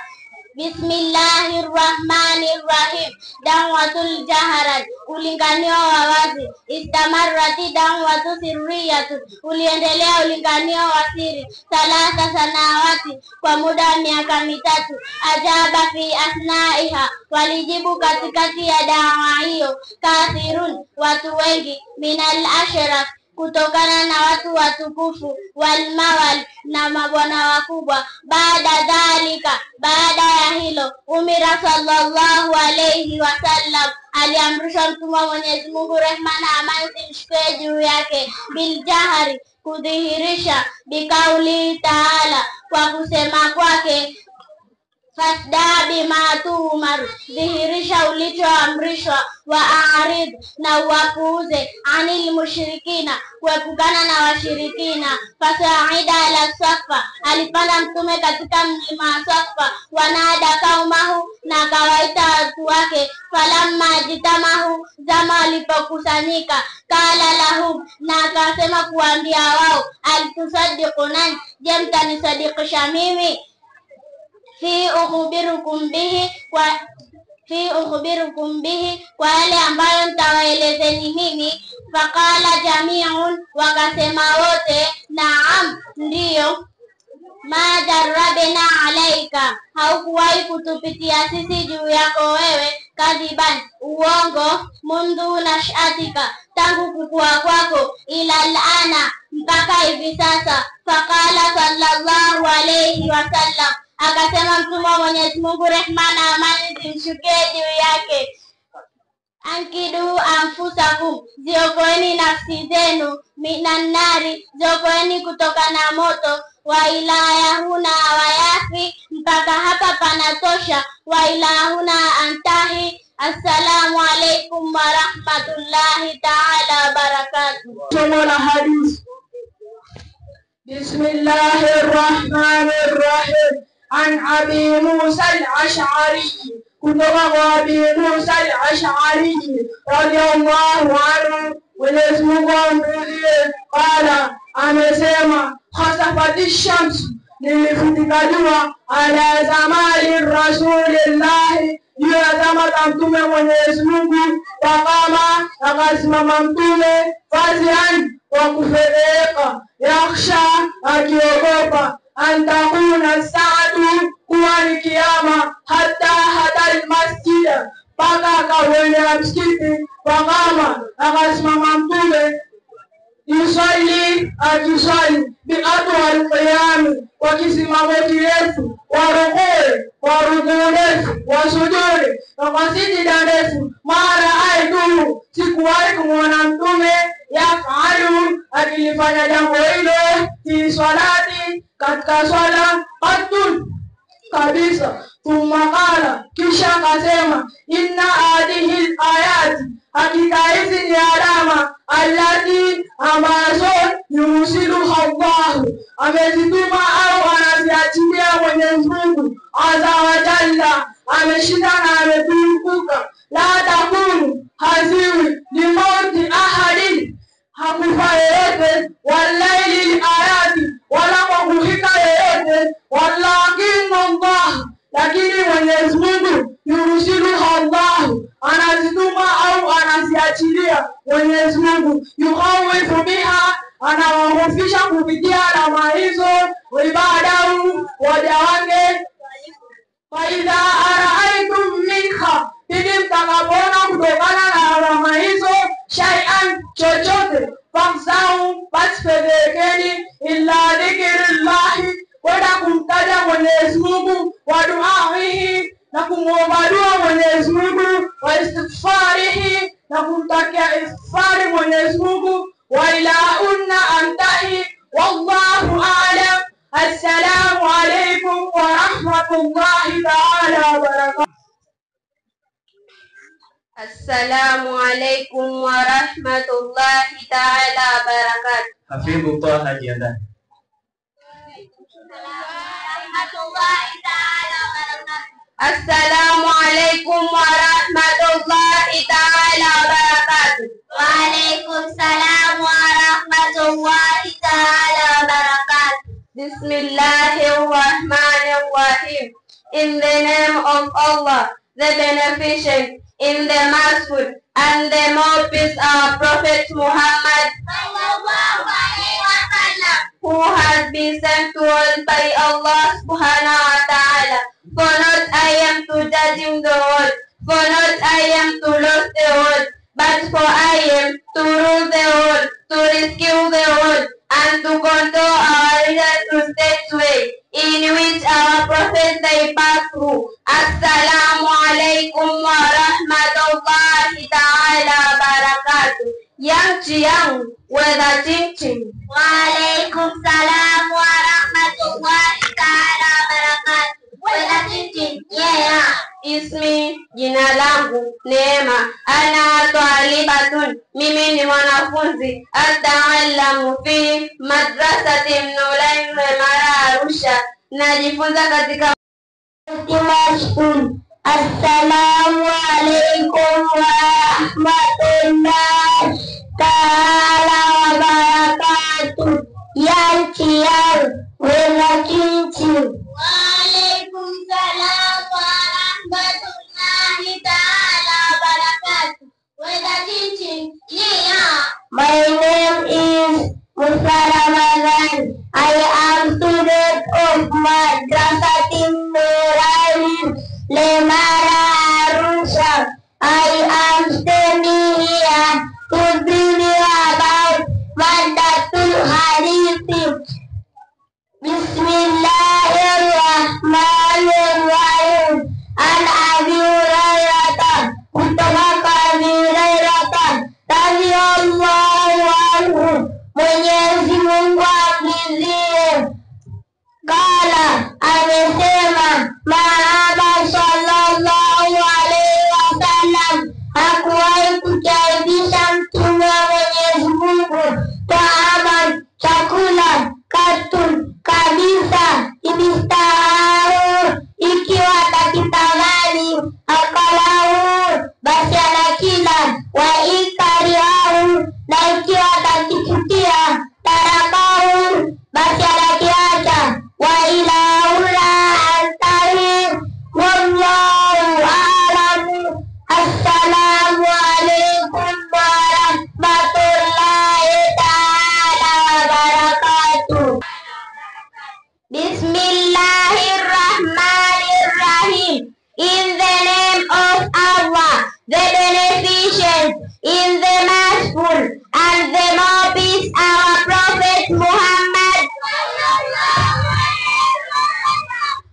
Bismillahirrahmanirrahim. Da'watul jaharat, ulinganio wa wazi. Istamarrati da'watu sirriyatu, uliendelea ulinganio wa siri. Thalatha sanawati, kwa muda wa miaka mitatu. Ajaba fi asnaiha, walijibu katikati ya dawa hiyo. Kathirun, watu wengi. Minal ashraf, kutokana na watu watukufu. Walmawal, na mabwana wakubwa. Baada dhalika, baada ya hilo, umira sallallahu alayhi wasallam, aliamrishwa mtume wa Mwenyezi Mungu, rehma na amani zimshukie juu yake, biljahari, kudhihirisha, bikauli taala, kwa kusema kwake, fasda bima tu'mar, dhihirisha ulichoamrishwa, wa aarid, na uwapuuze, anil mushrikina, kuepukana na washirikina. Fasaida ala Safa, alipanda mtume katika mlima Safa. Wanada kaumahu, na kawaita watu wake. Falamma jitamahu, zama walipokusanyika. Kala lahum, na akasema kuambia wao, altusaddiquna, je mtanisadikisha mimi? Fi ukhbirukum bihi, kwa yale ambayo nitawaelezeni mimi. Faqala jami'un, wakasema wote, naam, ndiyo. Ma jarrabna alaika, haukuwahi kutupitia sisi juu yako wewe. Kadhiban, uongo. Mundu nashatika, tangu kukua kwako. Ila alana, mpaka hivi sasa. Faqala sallallahu alayhi wasallam, akasema mtume wa Mwenyezi Mungu, rehma na amani zimshukie juu yake, ankidu anfusakum, ziokoeni nafsi zenu, minan nari, ziokoeni kutoka na moto. Wa ilahuna wayafi, mpaka hapa panatosha. Wa ilahuna antahi. Assalamu alaikum wa rahmatullahi ta'ala wa barakatuh. Somo la hadithi. Bismillahirrahmanirrahim. An Abi Musa al-Ash'ari, kutoka kwa Abi Musa al-Ash'ari radiyallahu anhu, Mwenyezi Mungu amridhie, qala, amesema, khasafati shamsu, nilifutika jua, ala zamani rasulillahi, juu ya zama za mtume Mwenyezi Mungu. Faqama, akasimama mtume, fazian, wa kufedheka, yakhsha, akiogopa, antakuna saatu, kuwa ni kiyama, hata almasjida, mpaka akauendea msikiti. Faqama, akasimama mtume, yusalli, akiswali, biatwal qiyami, kwa kisimamo kirefu, wa rukuu ndefu, wa sujudi, na kwa sijida ndefu. Mara aitu, sikuwahi kumwona mtume, yafalu, akilifanya jambo hilo, fi swalati, katika swala, qatun, kabisa. Thumma qala, kisha akasema, inna hadhihi ayati, hakika hizi ni alama, allati, ambazo, yusiluha Allahu, amezituma au anaziachilia Mwenyezi Mungu azza wa jalla, ameshinda na ametukuka. La takunu, haziwi, ni mauti ahadin, hakufa yeyote, walaili ayati, wala kwa kuhika yeyote, walakin Allah, lakini Mwenyezi Mungu, yusiluha Allahu, anazituma au anaziachilia Mwenyezi Mungu. Yukhawifu biha, anawahofisha kupitia alama hizo, ibadahu, waja wake. Faidha araaitum minha, pindi mtakapoona kutokana na alama hizo, shay'an, chochote, famsau, basi fedhekeni, illa dhikrillahi, kwenda kumtaja Mwenyezi Mungu, wa duaihi, na kumwomba dua Mwenyezi Mungu, wa istighfarihi, na kumtakia istighfari Mwenyezi Mungu. Wa ilahunna antahi, wallahu a'lam. Assalamu alaikum wa rahmatullahi ta'ala wa barakatuh. Assalamu alaikum wa rahmatullahi ta'ala wa barakatuh. Hafidhu Taha, jiandae. Assalamu alaikum wa rahmatullahi ta'ala wa barakatuh. Wa alaikum salam wa rahmatullahi ta'ala wa barakatuh. Bismillahirrahmanirrahim. In the name of Allah, the Beneficent, in the Merciful, and the more peace our Prophet Muhammad, who has been sent to us by Allah subhanahu wa ta'ala. For not I am to judging the world, for not I am to lose the world, but for I am to rule the world, to rescue the world, and to control our leaders to state way, in which our prophets they pass through. Assalamu alaikum wa rahmatullahi ta'ala wa barakatuh. Yang Chiang, whether Ching. Waalaikum salam wa rahmatullahi ta'ala wa barakatuh. Whether Ching. Yeah. Ismi, jina langu Neema, ana talibatun, mimi ni mwanafunzi, ataallamu fi madrasati Nurain Mara Arusha, najifunza katika School. Assalamu alaikum wa rahmatullahi ta'ala wa barakatuh. Yang Chiang, wena Chin. Waalaikum salam wa rahmatullahi ta'ala wa barakatuh. Wena Chin. Yeah. My name is Musa Ramadan. I am student of Madrasatin Nurain Lemara Arusha. I am standing here to bring you about Madatul Hadith. Bismillahirrahmanirrahim. An Abi Hurairah, kutoka kwa Abi Hurairah radhiyallahu anhu, Mwenyezi Mungu amridhie, kala amesema, Mahaba sallallahu alaihi wasallam hakuwahi kukaribisha mtume wa Mwenyezi Mungu taaman, chakula, katun, kabisa, ibistahu, ikiwa atakitamani, akalahu, basi anakila, wa ikariahu, na ikiwa atakichukia, tarakahu, basi anakiacha, wa ilaula antahi, wallahu a'lamu. Assalamu alaikum wa rahmatullahi ta'ala wa barakatuh. Bismillahirrahmanirrahim. In the name of Allah, the Beneficent, in the Merciful, and the more peace our Prophet Muhammad,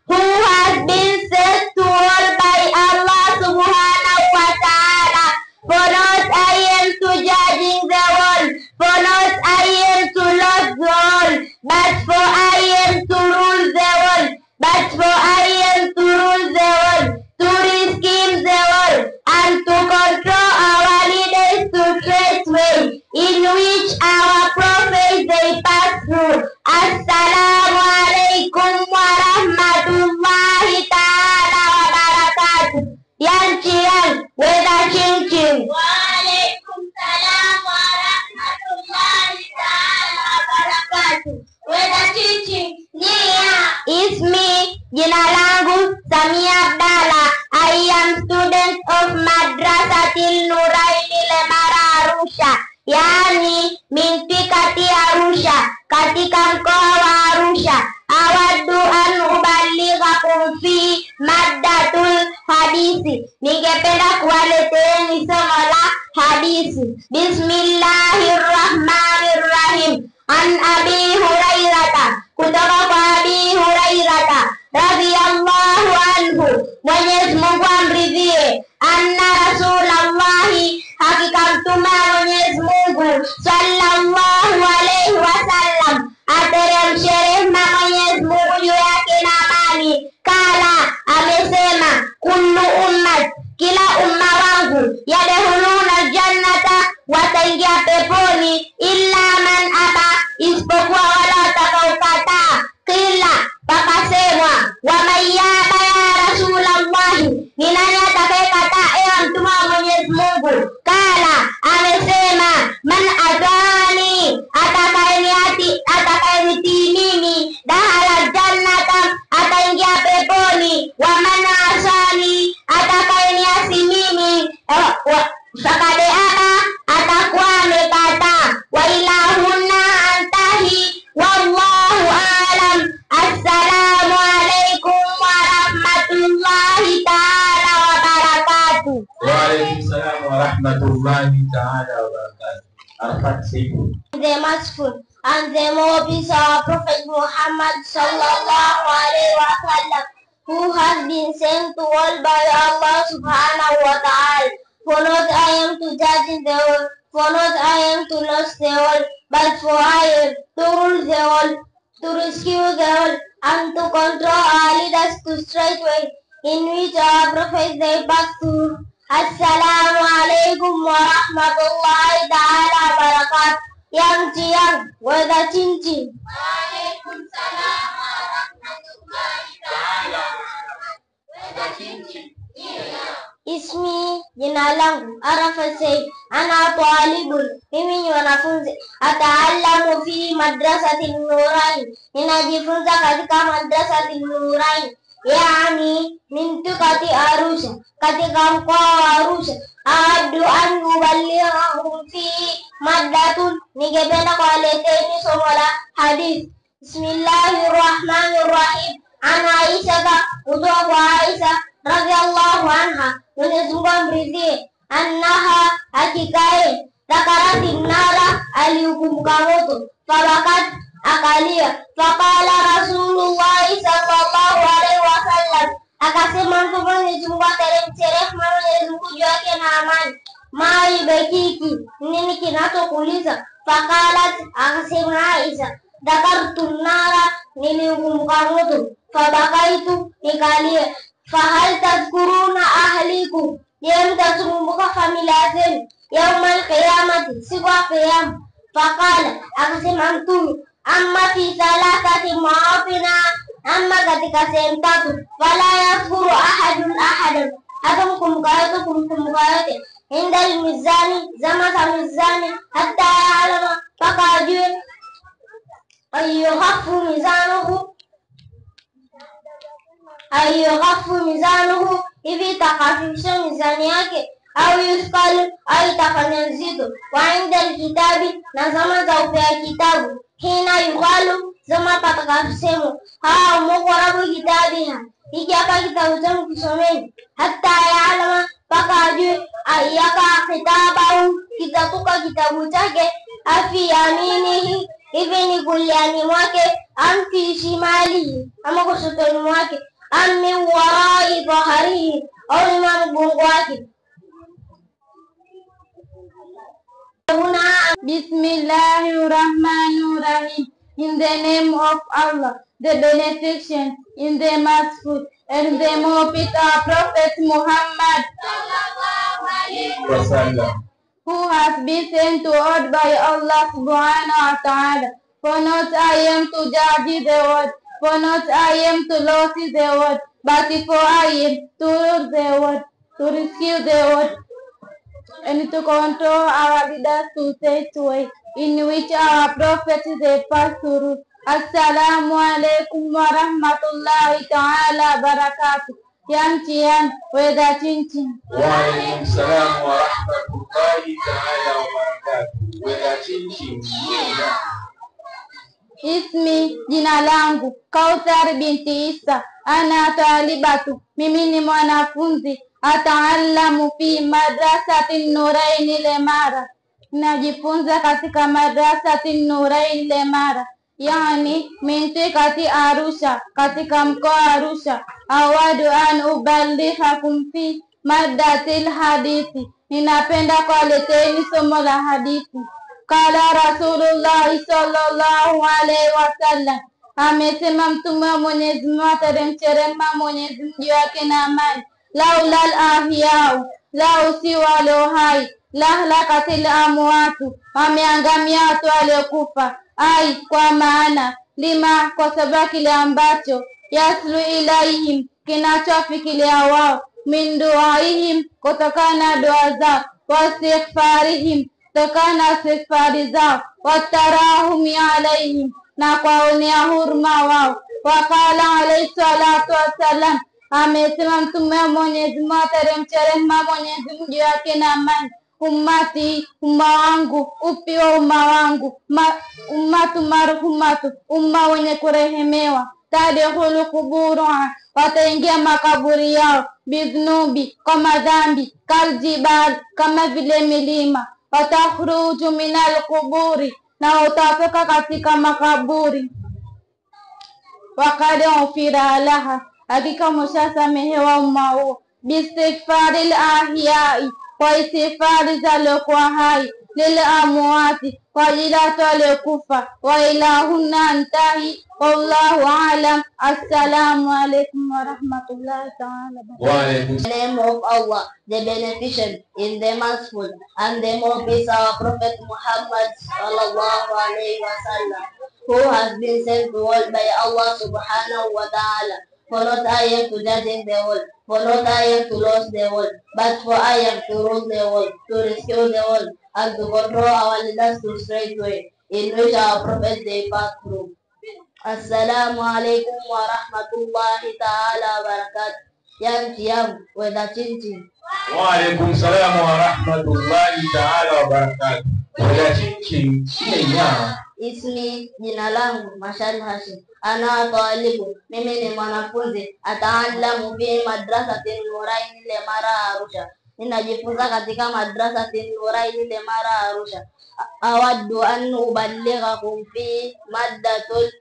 who has been sent to all by Allah subhanahu wa ta'ala. For not I am to judging the world, for not I am to love the world, but for I am to rule the world, but for I am to rule the world, to rescue the world, and to control our leaders to straight way, in which our prophets they pass through. Assalamu alaikum wa rahmatullahi ta'ala wa barakatuh. Yang Chiang, whether Ching. Waalaikum salam wa rahmatullahi ta'ala wa barakatuh. Whether Ching. Yeah. Ismi, jina langu Samia Abdalla. I am student of Madrasatil Nurain Lemara Arusha, yani Mintikati Arusha, katika mkoa wa Arusha. Awaddu an ubalighakum fi Madatul Hadithi, ningependa kuwaleteeni somo la hadithi. Bismillahirrahmanirrahim. An Abi Hurairah, kutoka kwa Abi Hurairah radhiyallahu anhu, Mwenyezi Mungu amridhie, anna Rasulullahi, hakika mtume wa Mwenyezi Mungu sallallahu alaihi wasallam, ateremshe rehema Mwenyezi Mungu juu yake na amani, kala amesema, kullu ummat, kila umma wangu, yadkhuluna jannata, wataingia peponi, illa man aba, isipokuwa wala watakaokataa. Kila pakasemwa, wa mayyaba ya Rasulullahi, ni nani atakayekataa ewe mtume wa Mwenyezi Mungu? Kala amesema, man atani, atakayenitii mimi, dahala jannata, ataingia peponi, wa Waalaikum salam wa rahmatullahi ta'ala wa barakatuh. Arafat Sayyid. The merciful and the more peace of our Prophet Muhammad sallallahu alaihi wasallam, who has been sent to all by Allah subhanahu wa ta'ala. For not I am to judge in the world, for not I am to lost the world, but for I am to rule the world, to rescue the world, and to control our leaders to straight way, in which our prophets they pass through. Assalamu alaikum wa rahmatullahi ta'ala wa barakatuh. Yang Ciang, weda cincin. Waalaikum salam wa rahmatullahi ta'ala wa barakatuh. Weda cincin. Ismi, jina langu Arafat Said, ana talibun, mimi ni mwanafunzi. Ataallamu fi madrasatil Nurain, ninajifunza katika madrasatil Nurain, yaani mintikati Arusha, katika mkoa wa Arusha. Adu an uballighahum fi maddatun, ningependa kuwaleteni somo la hadith. Bismillahirrahmanirrahim. Ana Aisha, kutoka kwa Aisha radhiallahu anha, Mwenyezi Mungu amridhie, annaha, hakikaye, dhakarati nara, aliukumbuka moto, fabakat, akalia, faqala Rasulullahi sallallahu alaihi wasallam, akasema mtu Mwenyezi Mungu ateremshe rehema Mwenyezi Mungu juu yake na amani, mai bekiki, nini kinachokuliza? Faqalat, akasema Aisha, dhakartu nara, niliukumbuka moto, fabakaitu, nikalia. Fahal tadhkuruna ahlikum, je, mtakumbuka familia zenu? Yaumal qiyamati, siku ya kiyama. Faqala, akasema Mtume, amma fi thalathati mawaqina, amma katika sehemu tatu. Fala yadhkuru ahadun ahadan, hata mkumbuka yote kumkumbuka yote. Indal mizani, zama za mizani. Hatta ya'lama, mpaka ajue. Ayyuhafu mizanuhu, hivi itakafifisha mizani yake, au yuskalu, au itafanya nzito. Wa inda alkitabi, na zama za upea kitabu. Hina yukalu, zama patakafisemwa, haa muqrabu kitabiha, hiki hapa kitabu changu kisomeni. Hatta ya'lama, mpaka ajue. Ayyaka kitabahu, kitatuka kitabu chake. Afi yaminihi, hivi ni kuliani mwake. Amfi shimalihi, ama kusotoni mwake. Ammi warai dhaharihi, au nyuma mgongo wake. Bismillahirrahmanirrahim. In the name of Allah, the beneficent, in the merciful, and the more peace of Prophet Muhammad who has been sent to earth by Allah subhanahu wa ta'ala. For not I am to judge the world, for not I am to lose the world, but for I am to rule the world, to rescue the world, and to control our leaders to say to way, in which our prophets they pass through. Assalamu alaikum wa rahmatullahi ta'ala barakatuh. Yang Cian, weda cincin. Waalaikum salam wa rahmatullahi ta'ala wa barakatuh. Weda cincin. Ismi, jina langu Kauthar binti Isa, ana talibatu, mimi ni mwanafunzi. Ataallamu fi madrasatin Nurain Lemara, najifunza katika madrasatin Nurain Lemara, yani mintikati Arusha, katika mkoa Arusha. Awadu an uballighakum fi maddatil hadithi, ninapenda kuwaleteni somo la hadithi. Kala Rasulullah sallallahu alaihi wasallam, amesema Mtume wa Mwenyezi Mungu ateremshe rehema Mwenyezi Mungu juu yake na amani. Laulal ahyau, lau si walio hai, lahlakatil amwatu, wameangamia watu waliokufa. Ai, kwa maana lima, kwa sababu kile ambacho yaslu ilaihim, kinachofikilia wao, min duaihim, kutokana na dua zao, wastighfarihim, kutokana na istighfari zao, watarahumi alaihim, na kwaonea huruma wao. Wakala alayhi salatu wassalam, amesema Mtume wa Mwenyezi Mungu ateremshe rehema Mwenyezi Mungu juu yake na amani. Ummati, umma wangu, upi wa umma wangu, ummatu marhumatu, umma wenye kurehemewa. tadkhulu kuburuha, wataingia makaburi yao, bidhnubi, kwa madhambi, kaljibal, kama vile milima, watakhruju minal kuburi, na utatoka katika makaburi, wakad ufira laha, hakika mushasamehewa umma huo, biistighfaril ahyai, kwa istighfari za waliokuwa hai, lil amwati, kwa ajili ya watu waliokufa, wa ilahunna antahi, wallahu alam. Assalamu alaikum wa rahmatullahi ta'ala wa barakatuh. In the name of Allah, the Beneficent, in the Merciful, and the more peace our Prophet Muhammad sallallahu alaihi wasallam, who has been sent to all by Allah subhanahu wa ta'ala. For not I am to judge in the world, for not I am to lose the world, but for I am to rule the world, to rescue the world, and to control our leaders to straight way, in which our Prophet they passed through. Assalamu alaikum wa rahmatullahi ta'ala wa barakatuh. Yang tiam weda cincin. Wa alaikum salam wa rahmatullahi ta'ala wa barakatuh. Weda cincin ya. Ismi, jina langu Mashal Hashim. Ana talibu, mimi ni mwanafunzi. Ataalamu fi madrasatin Nuraini Lemara Arusha. Ninajifunza katika madrasatin Nuraini Lemara Arusha. Awaddu an uballighakum fi maddatul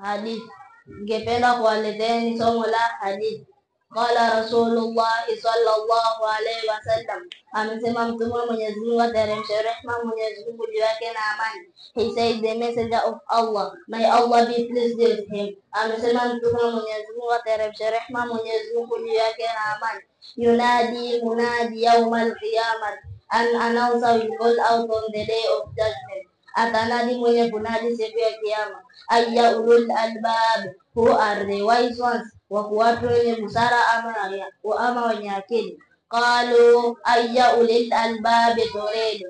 hadith. Ningependa kuwaleteni somo la hadith. Qala Rasulullah sallallahu alaihi wasallam, amesema mtume wa Mwenyezi Mungu ateremshe rehema Mwenyezi Mungu juu yake na amani. He said, the messenger of Allah, may Allah be pleased with him. Amesema mtume wa Mwenyezi Mungu ateremshe rehema Mwenyezi Mungu juu yake na amani. Yunadi munadi yawmal qiyamah, an announcer will call out on the day of judgment. Atanadi mwenye kunadi siku ya kiyama. Ayya ulul albab, who are the wise ones, watu wenye busara ama wenye akili. Qalu ayya ulil albab turid.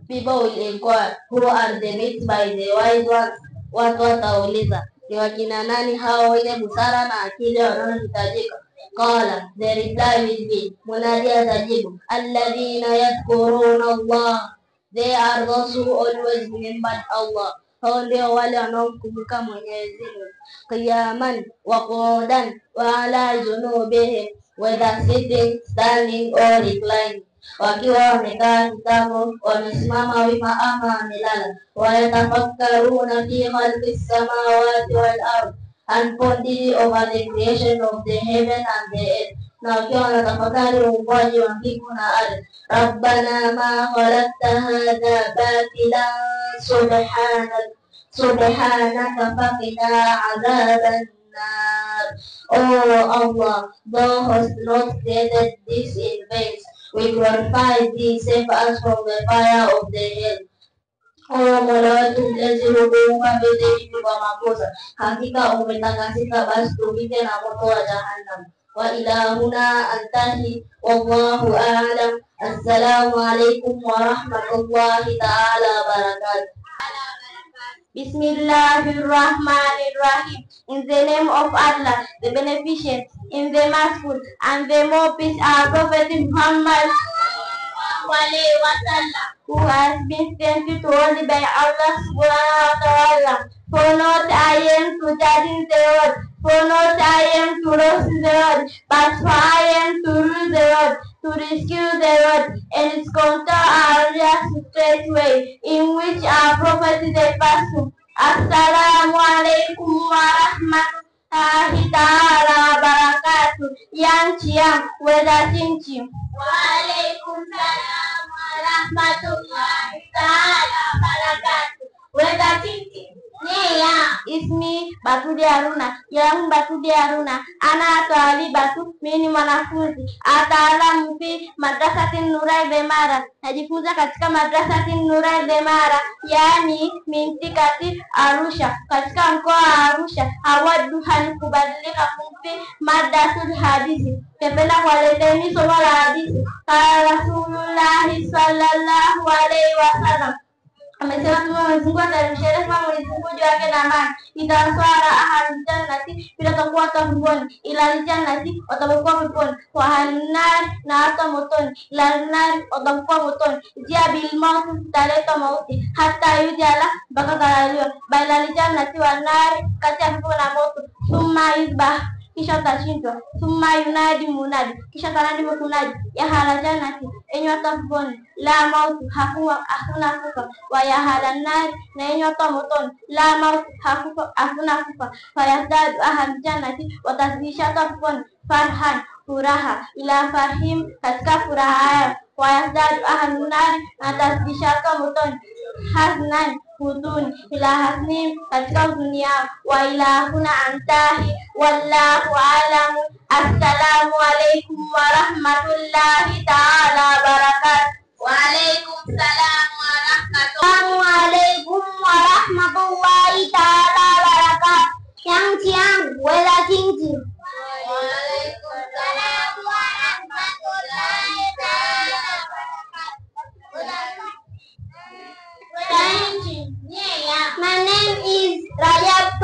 People will inquire, who are the needs by the wise ones? Watu watauliza, ni wakina nani hao wenye busara na akili wanaohitajika? Qala, the reply will be, munadi atajibu, alladhina yadhkuruna Allah, they are those who always remember Allah. Hao ndio wale wanaomkumbuka Mwenyezi Mungu qiyaman wa qu'udan wa ala junubihim, whether sitting, standing or reclining, wakiwa wamekaa kitako, wamesimama wima ama wamelala. Wayatafakkaruna fi khalqis samawati wal ard, and pondering over the creation of the heaven and the earth, na wakiwa wanatafakari uumbaji wa mbingu na ardhi. Rabbana ma khalaqta hadha batilan subhanaka faqina adhaban nar. Oh Allah, thou hast not created this in vain. We glorify thee, save us from the fire of the hell. Oh Mola wetu mlezi, hukuumba vyote hivi kwa makosa, hakika umetakasika, basi tupite na moto wa Jahannam. Wa ilahuna antahi, wallahu a'lam. Assalamu alaikum wa rahmatullahi ta'ala wa barakatuh. Bismillahirrahmanirrahim. In the name of Allah, the Beneficent, in the Merciful, and the more peace our Prophet Muhammad who has been sent to only by Allah subhanahu wa ta'ala. For not I am to judge in the world, for not I am to rule the world, but for I am to rule the world, to rescue the world, and its contour are just straight way, in which our Prophet is a person. Assalamu alaikum wa rahmatullahi ta'ala wa barakatuh. Yang ciam, weda cincin. Waalaikum salam wa rahmatullahi ta'ala wa barakatuh. Weda cincin. Nia, ismi Batudi Haruna, yang Batudi Haruna, ana atwali batu, mimi mwanafunzi. Ataalamu fi madrasatin Nuraini Lemara, najifunza katika madrasatin Nuraini Lemara, yani mintikati Arusha, katika mkoa wa Arusha. Awaddu han kubadilika kumfi madrasatul hadithi, kependa kuwaleteni somo la hadithi. Kala Rasulullah sallallahu alaihi wasallam, Amesema Mtume Mwenyezi Mungu atamsherehesha Mwenyezi Mungu juu yake na amani, itaswara ahli jannati, watakuwa peponi, ila jannati, watakuwa peponi, wa ahli nar, na hata motoni, ila nar, watakuwa motoni. Jia bil mauti, taleta mauti, hata yujala, mpaka kalaliwa, baina jannati wa nar, kati ya pepo na moto. Thumma yuzbah, kisha utashindwa. Thumma yunadi munadi, kisha tanadi munadi, ya ahla jannati, enyi watu wa peponi, la mauti, hakuna kufa, wa ya ahla nar, na enyi watu wa motoni, la mauti, hakuna kufa. Fayazdadu ahla jannati, watazidisha watu wa peponi farhan, furaha, ila farhim, katika furaha yao. Wayazdadu ahla nar, na watazidisha watu wa motoni haznan, huzuni, ila haznim, katika huzuni yao. Wa ilahuna antahi, wallahu alamu. Assalamu alaikum wa rahmatullahi ta'ala wa barakatuh. Wa alaikum salam wa rahmatullahi. Assalamu alaikum wa rahmatullahi ta'ala wa barakatuh. Yang chiang, wala jinji. Wa alaikum salam wa rahmatullahi ta'ala wa barakatuh. My name is Rajab.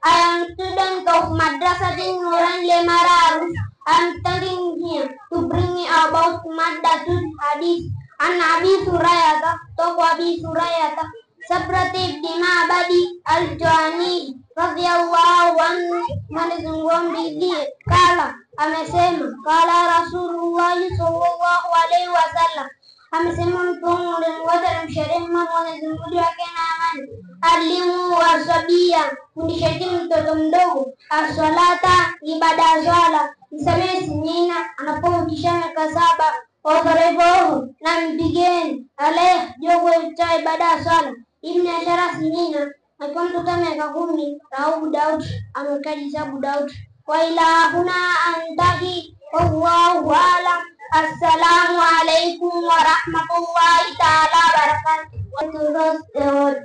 I am student of Madrasatin Nuran Lemararus. I am studying here to bring about Maddatul Hadith. An Abi Surayata, Toko Abi Surayata, Sabrati Dima Abadi Al-Juhani, radhiyallahu anhu, manizungumzi kala, amesema kala Rasulullah sallallahu alaihi wasallam, amesema Mtume alimsherehesha Mwenyezi Mungu wake na amani, alimu wasabia, fundisheni mtoto mdogo aswalata, ibada ya swala, msamehe sinina anapofikisha miaka 7, wadharibuhu, na mpigeni aleh jogo cha ibada ya swala, Ibn Ashara sinina, akiwa mtoto miaka 10, Abu Daud amekaji Abu Daud. Wa ilahuna antahi, wallahu a'lam. Assalamu alaikum wa rahmatullahi ta'ala wa barakatuh. To roast the world,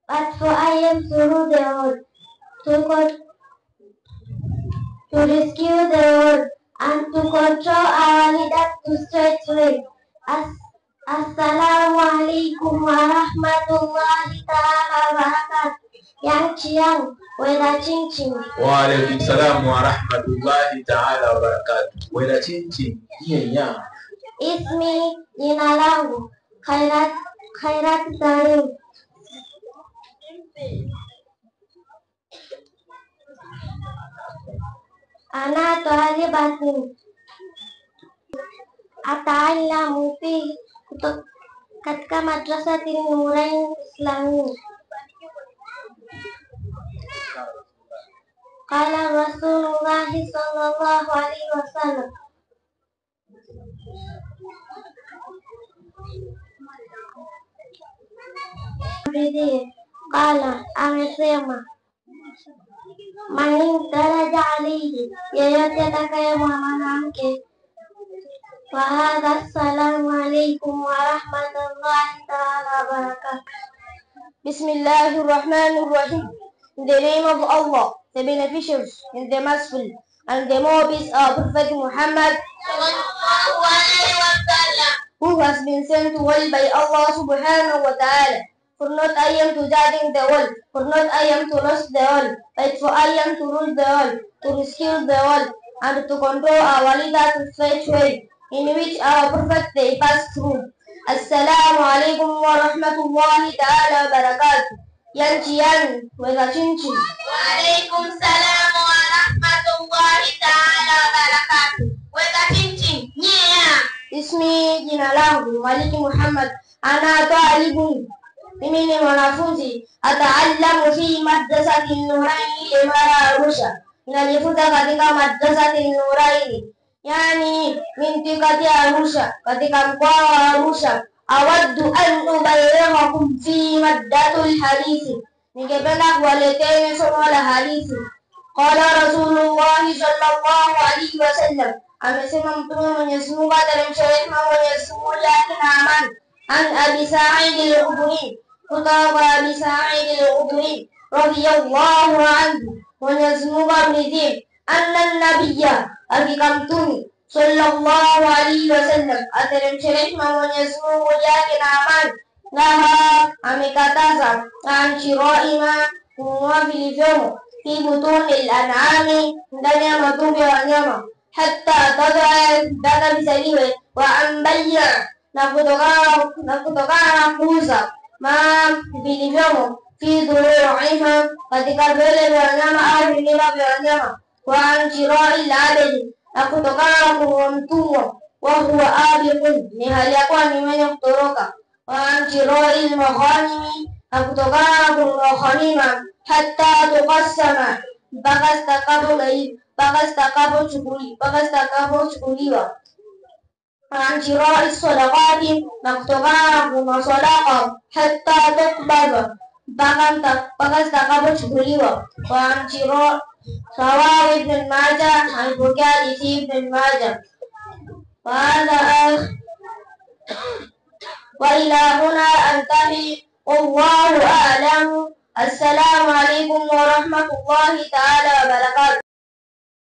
but for I am through the world, to rescue the world, and to control our leaders to straight way. Assalamu alaikum wa rahmatullahi ta'ala wa barakatuh. Yang chiang, wela chinchin. Wa alaikum salam wa rahmatullahi ta'ala wa barakatuh. Wela chinchin, ya. Ismi, jina langu, Khairat Salim. Ana talibatin, ata'allamu fi, katika Madrasatin Nurain Islami. Qala Rasulullah sallallahu alaihi wasallam, Qala, amesema man daraja alayhi, yeyote atakayemwa mwanamke, wa hadha. Assalamu alaikum wa rahmatullahi ta'ala wa barakatuh. Bismillahir Rahmanir Rahim. In the name of Allah, the Beneficent and the Merciful, and the more peace our Prophet Muhammad sallallahu alaihi wasallam, who has been sent to world by Allah subhanahu wa ta'ala. For not I am to judge the world, for not I am to roast the world, but for I am to rule the world, to rescue the world, and to control our leader to straight way, in which our Prophet they passed through. Assalamu alaikum wa rahmatullahi ta'ala wa barakatuh. Yan chiyan, wega chinchin. Wa alaikum salam wa rahmatullahi ta'ala wa barakatuh. Wega chinchin, Ismi, jina langu, Maliki Muhammad. Ana talibun, mimi ni mwanafunzi. Ataallamu fi Madrasatin Nuraini Limara Arusha, ninajifunza katika Madrasatin Nuraini, yani mintikati ya Arusha, katika mkoa wa Arusha. Awaddu an ubalighakum fi maddatul hadithi, ningependa kuwaleteni somo la hadithi. Qala Rasulullah sallallahu alaihi wasallam, amesema Mtume Mwenyezi Mungu atamsherehesha Mwenyezi Mungu yake na amani. An Abi Sa'id al-Khudri, kutoka kwa Abi Sa'id al-Khudri radhiyallahu anhu, Mwenyezi Mungu amridhie, anna nabiyya, hakika Mtume sallallahu alaihi wasallam atamsherehesha Mwenyezi Mungu yake na amani, Naha amekataza an shirai ma kununua vilivyomo fi butuni al-an'ami ndani ya matumbo ya wanyama hatta tad'a mpaka visaliwe wa ambayya na kutokana na kuuza ma vilivyomo fi dhuru'ihim katika vile vya wanyama au vilima vya wanyama wa an shirai al-abdi na kutokana na kununua mtumwa wa huwa abiqun ni hali ya kuwa ni mwenye kutoroka wa an shirai al-maghanimi na kutokana na kununua ghanima hatta tuqassama mpaka stakapochukuliwa an shirai sadaqati na kutokana na kununua sadaqa hatta tukbadha mpaka stakapochukuliwa wa an shirai rawahu Ibn Majah alipokea hadithi Ibn Majah وإلى هنا أنتهي والله أعلم. السلام عليكم ورحمة الله تعالى وبركاته.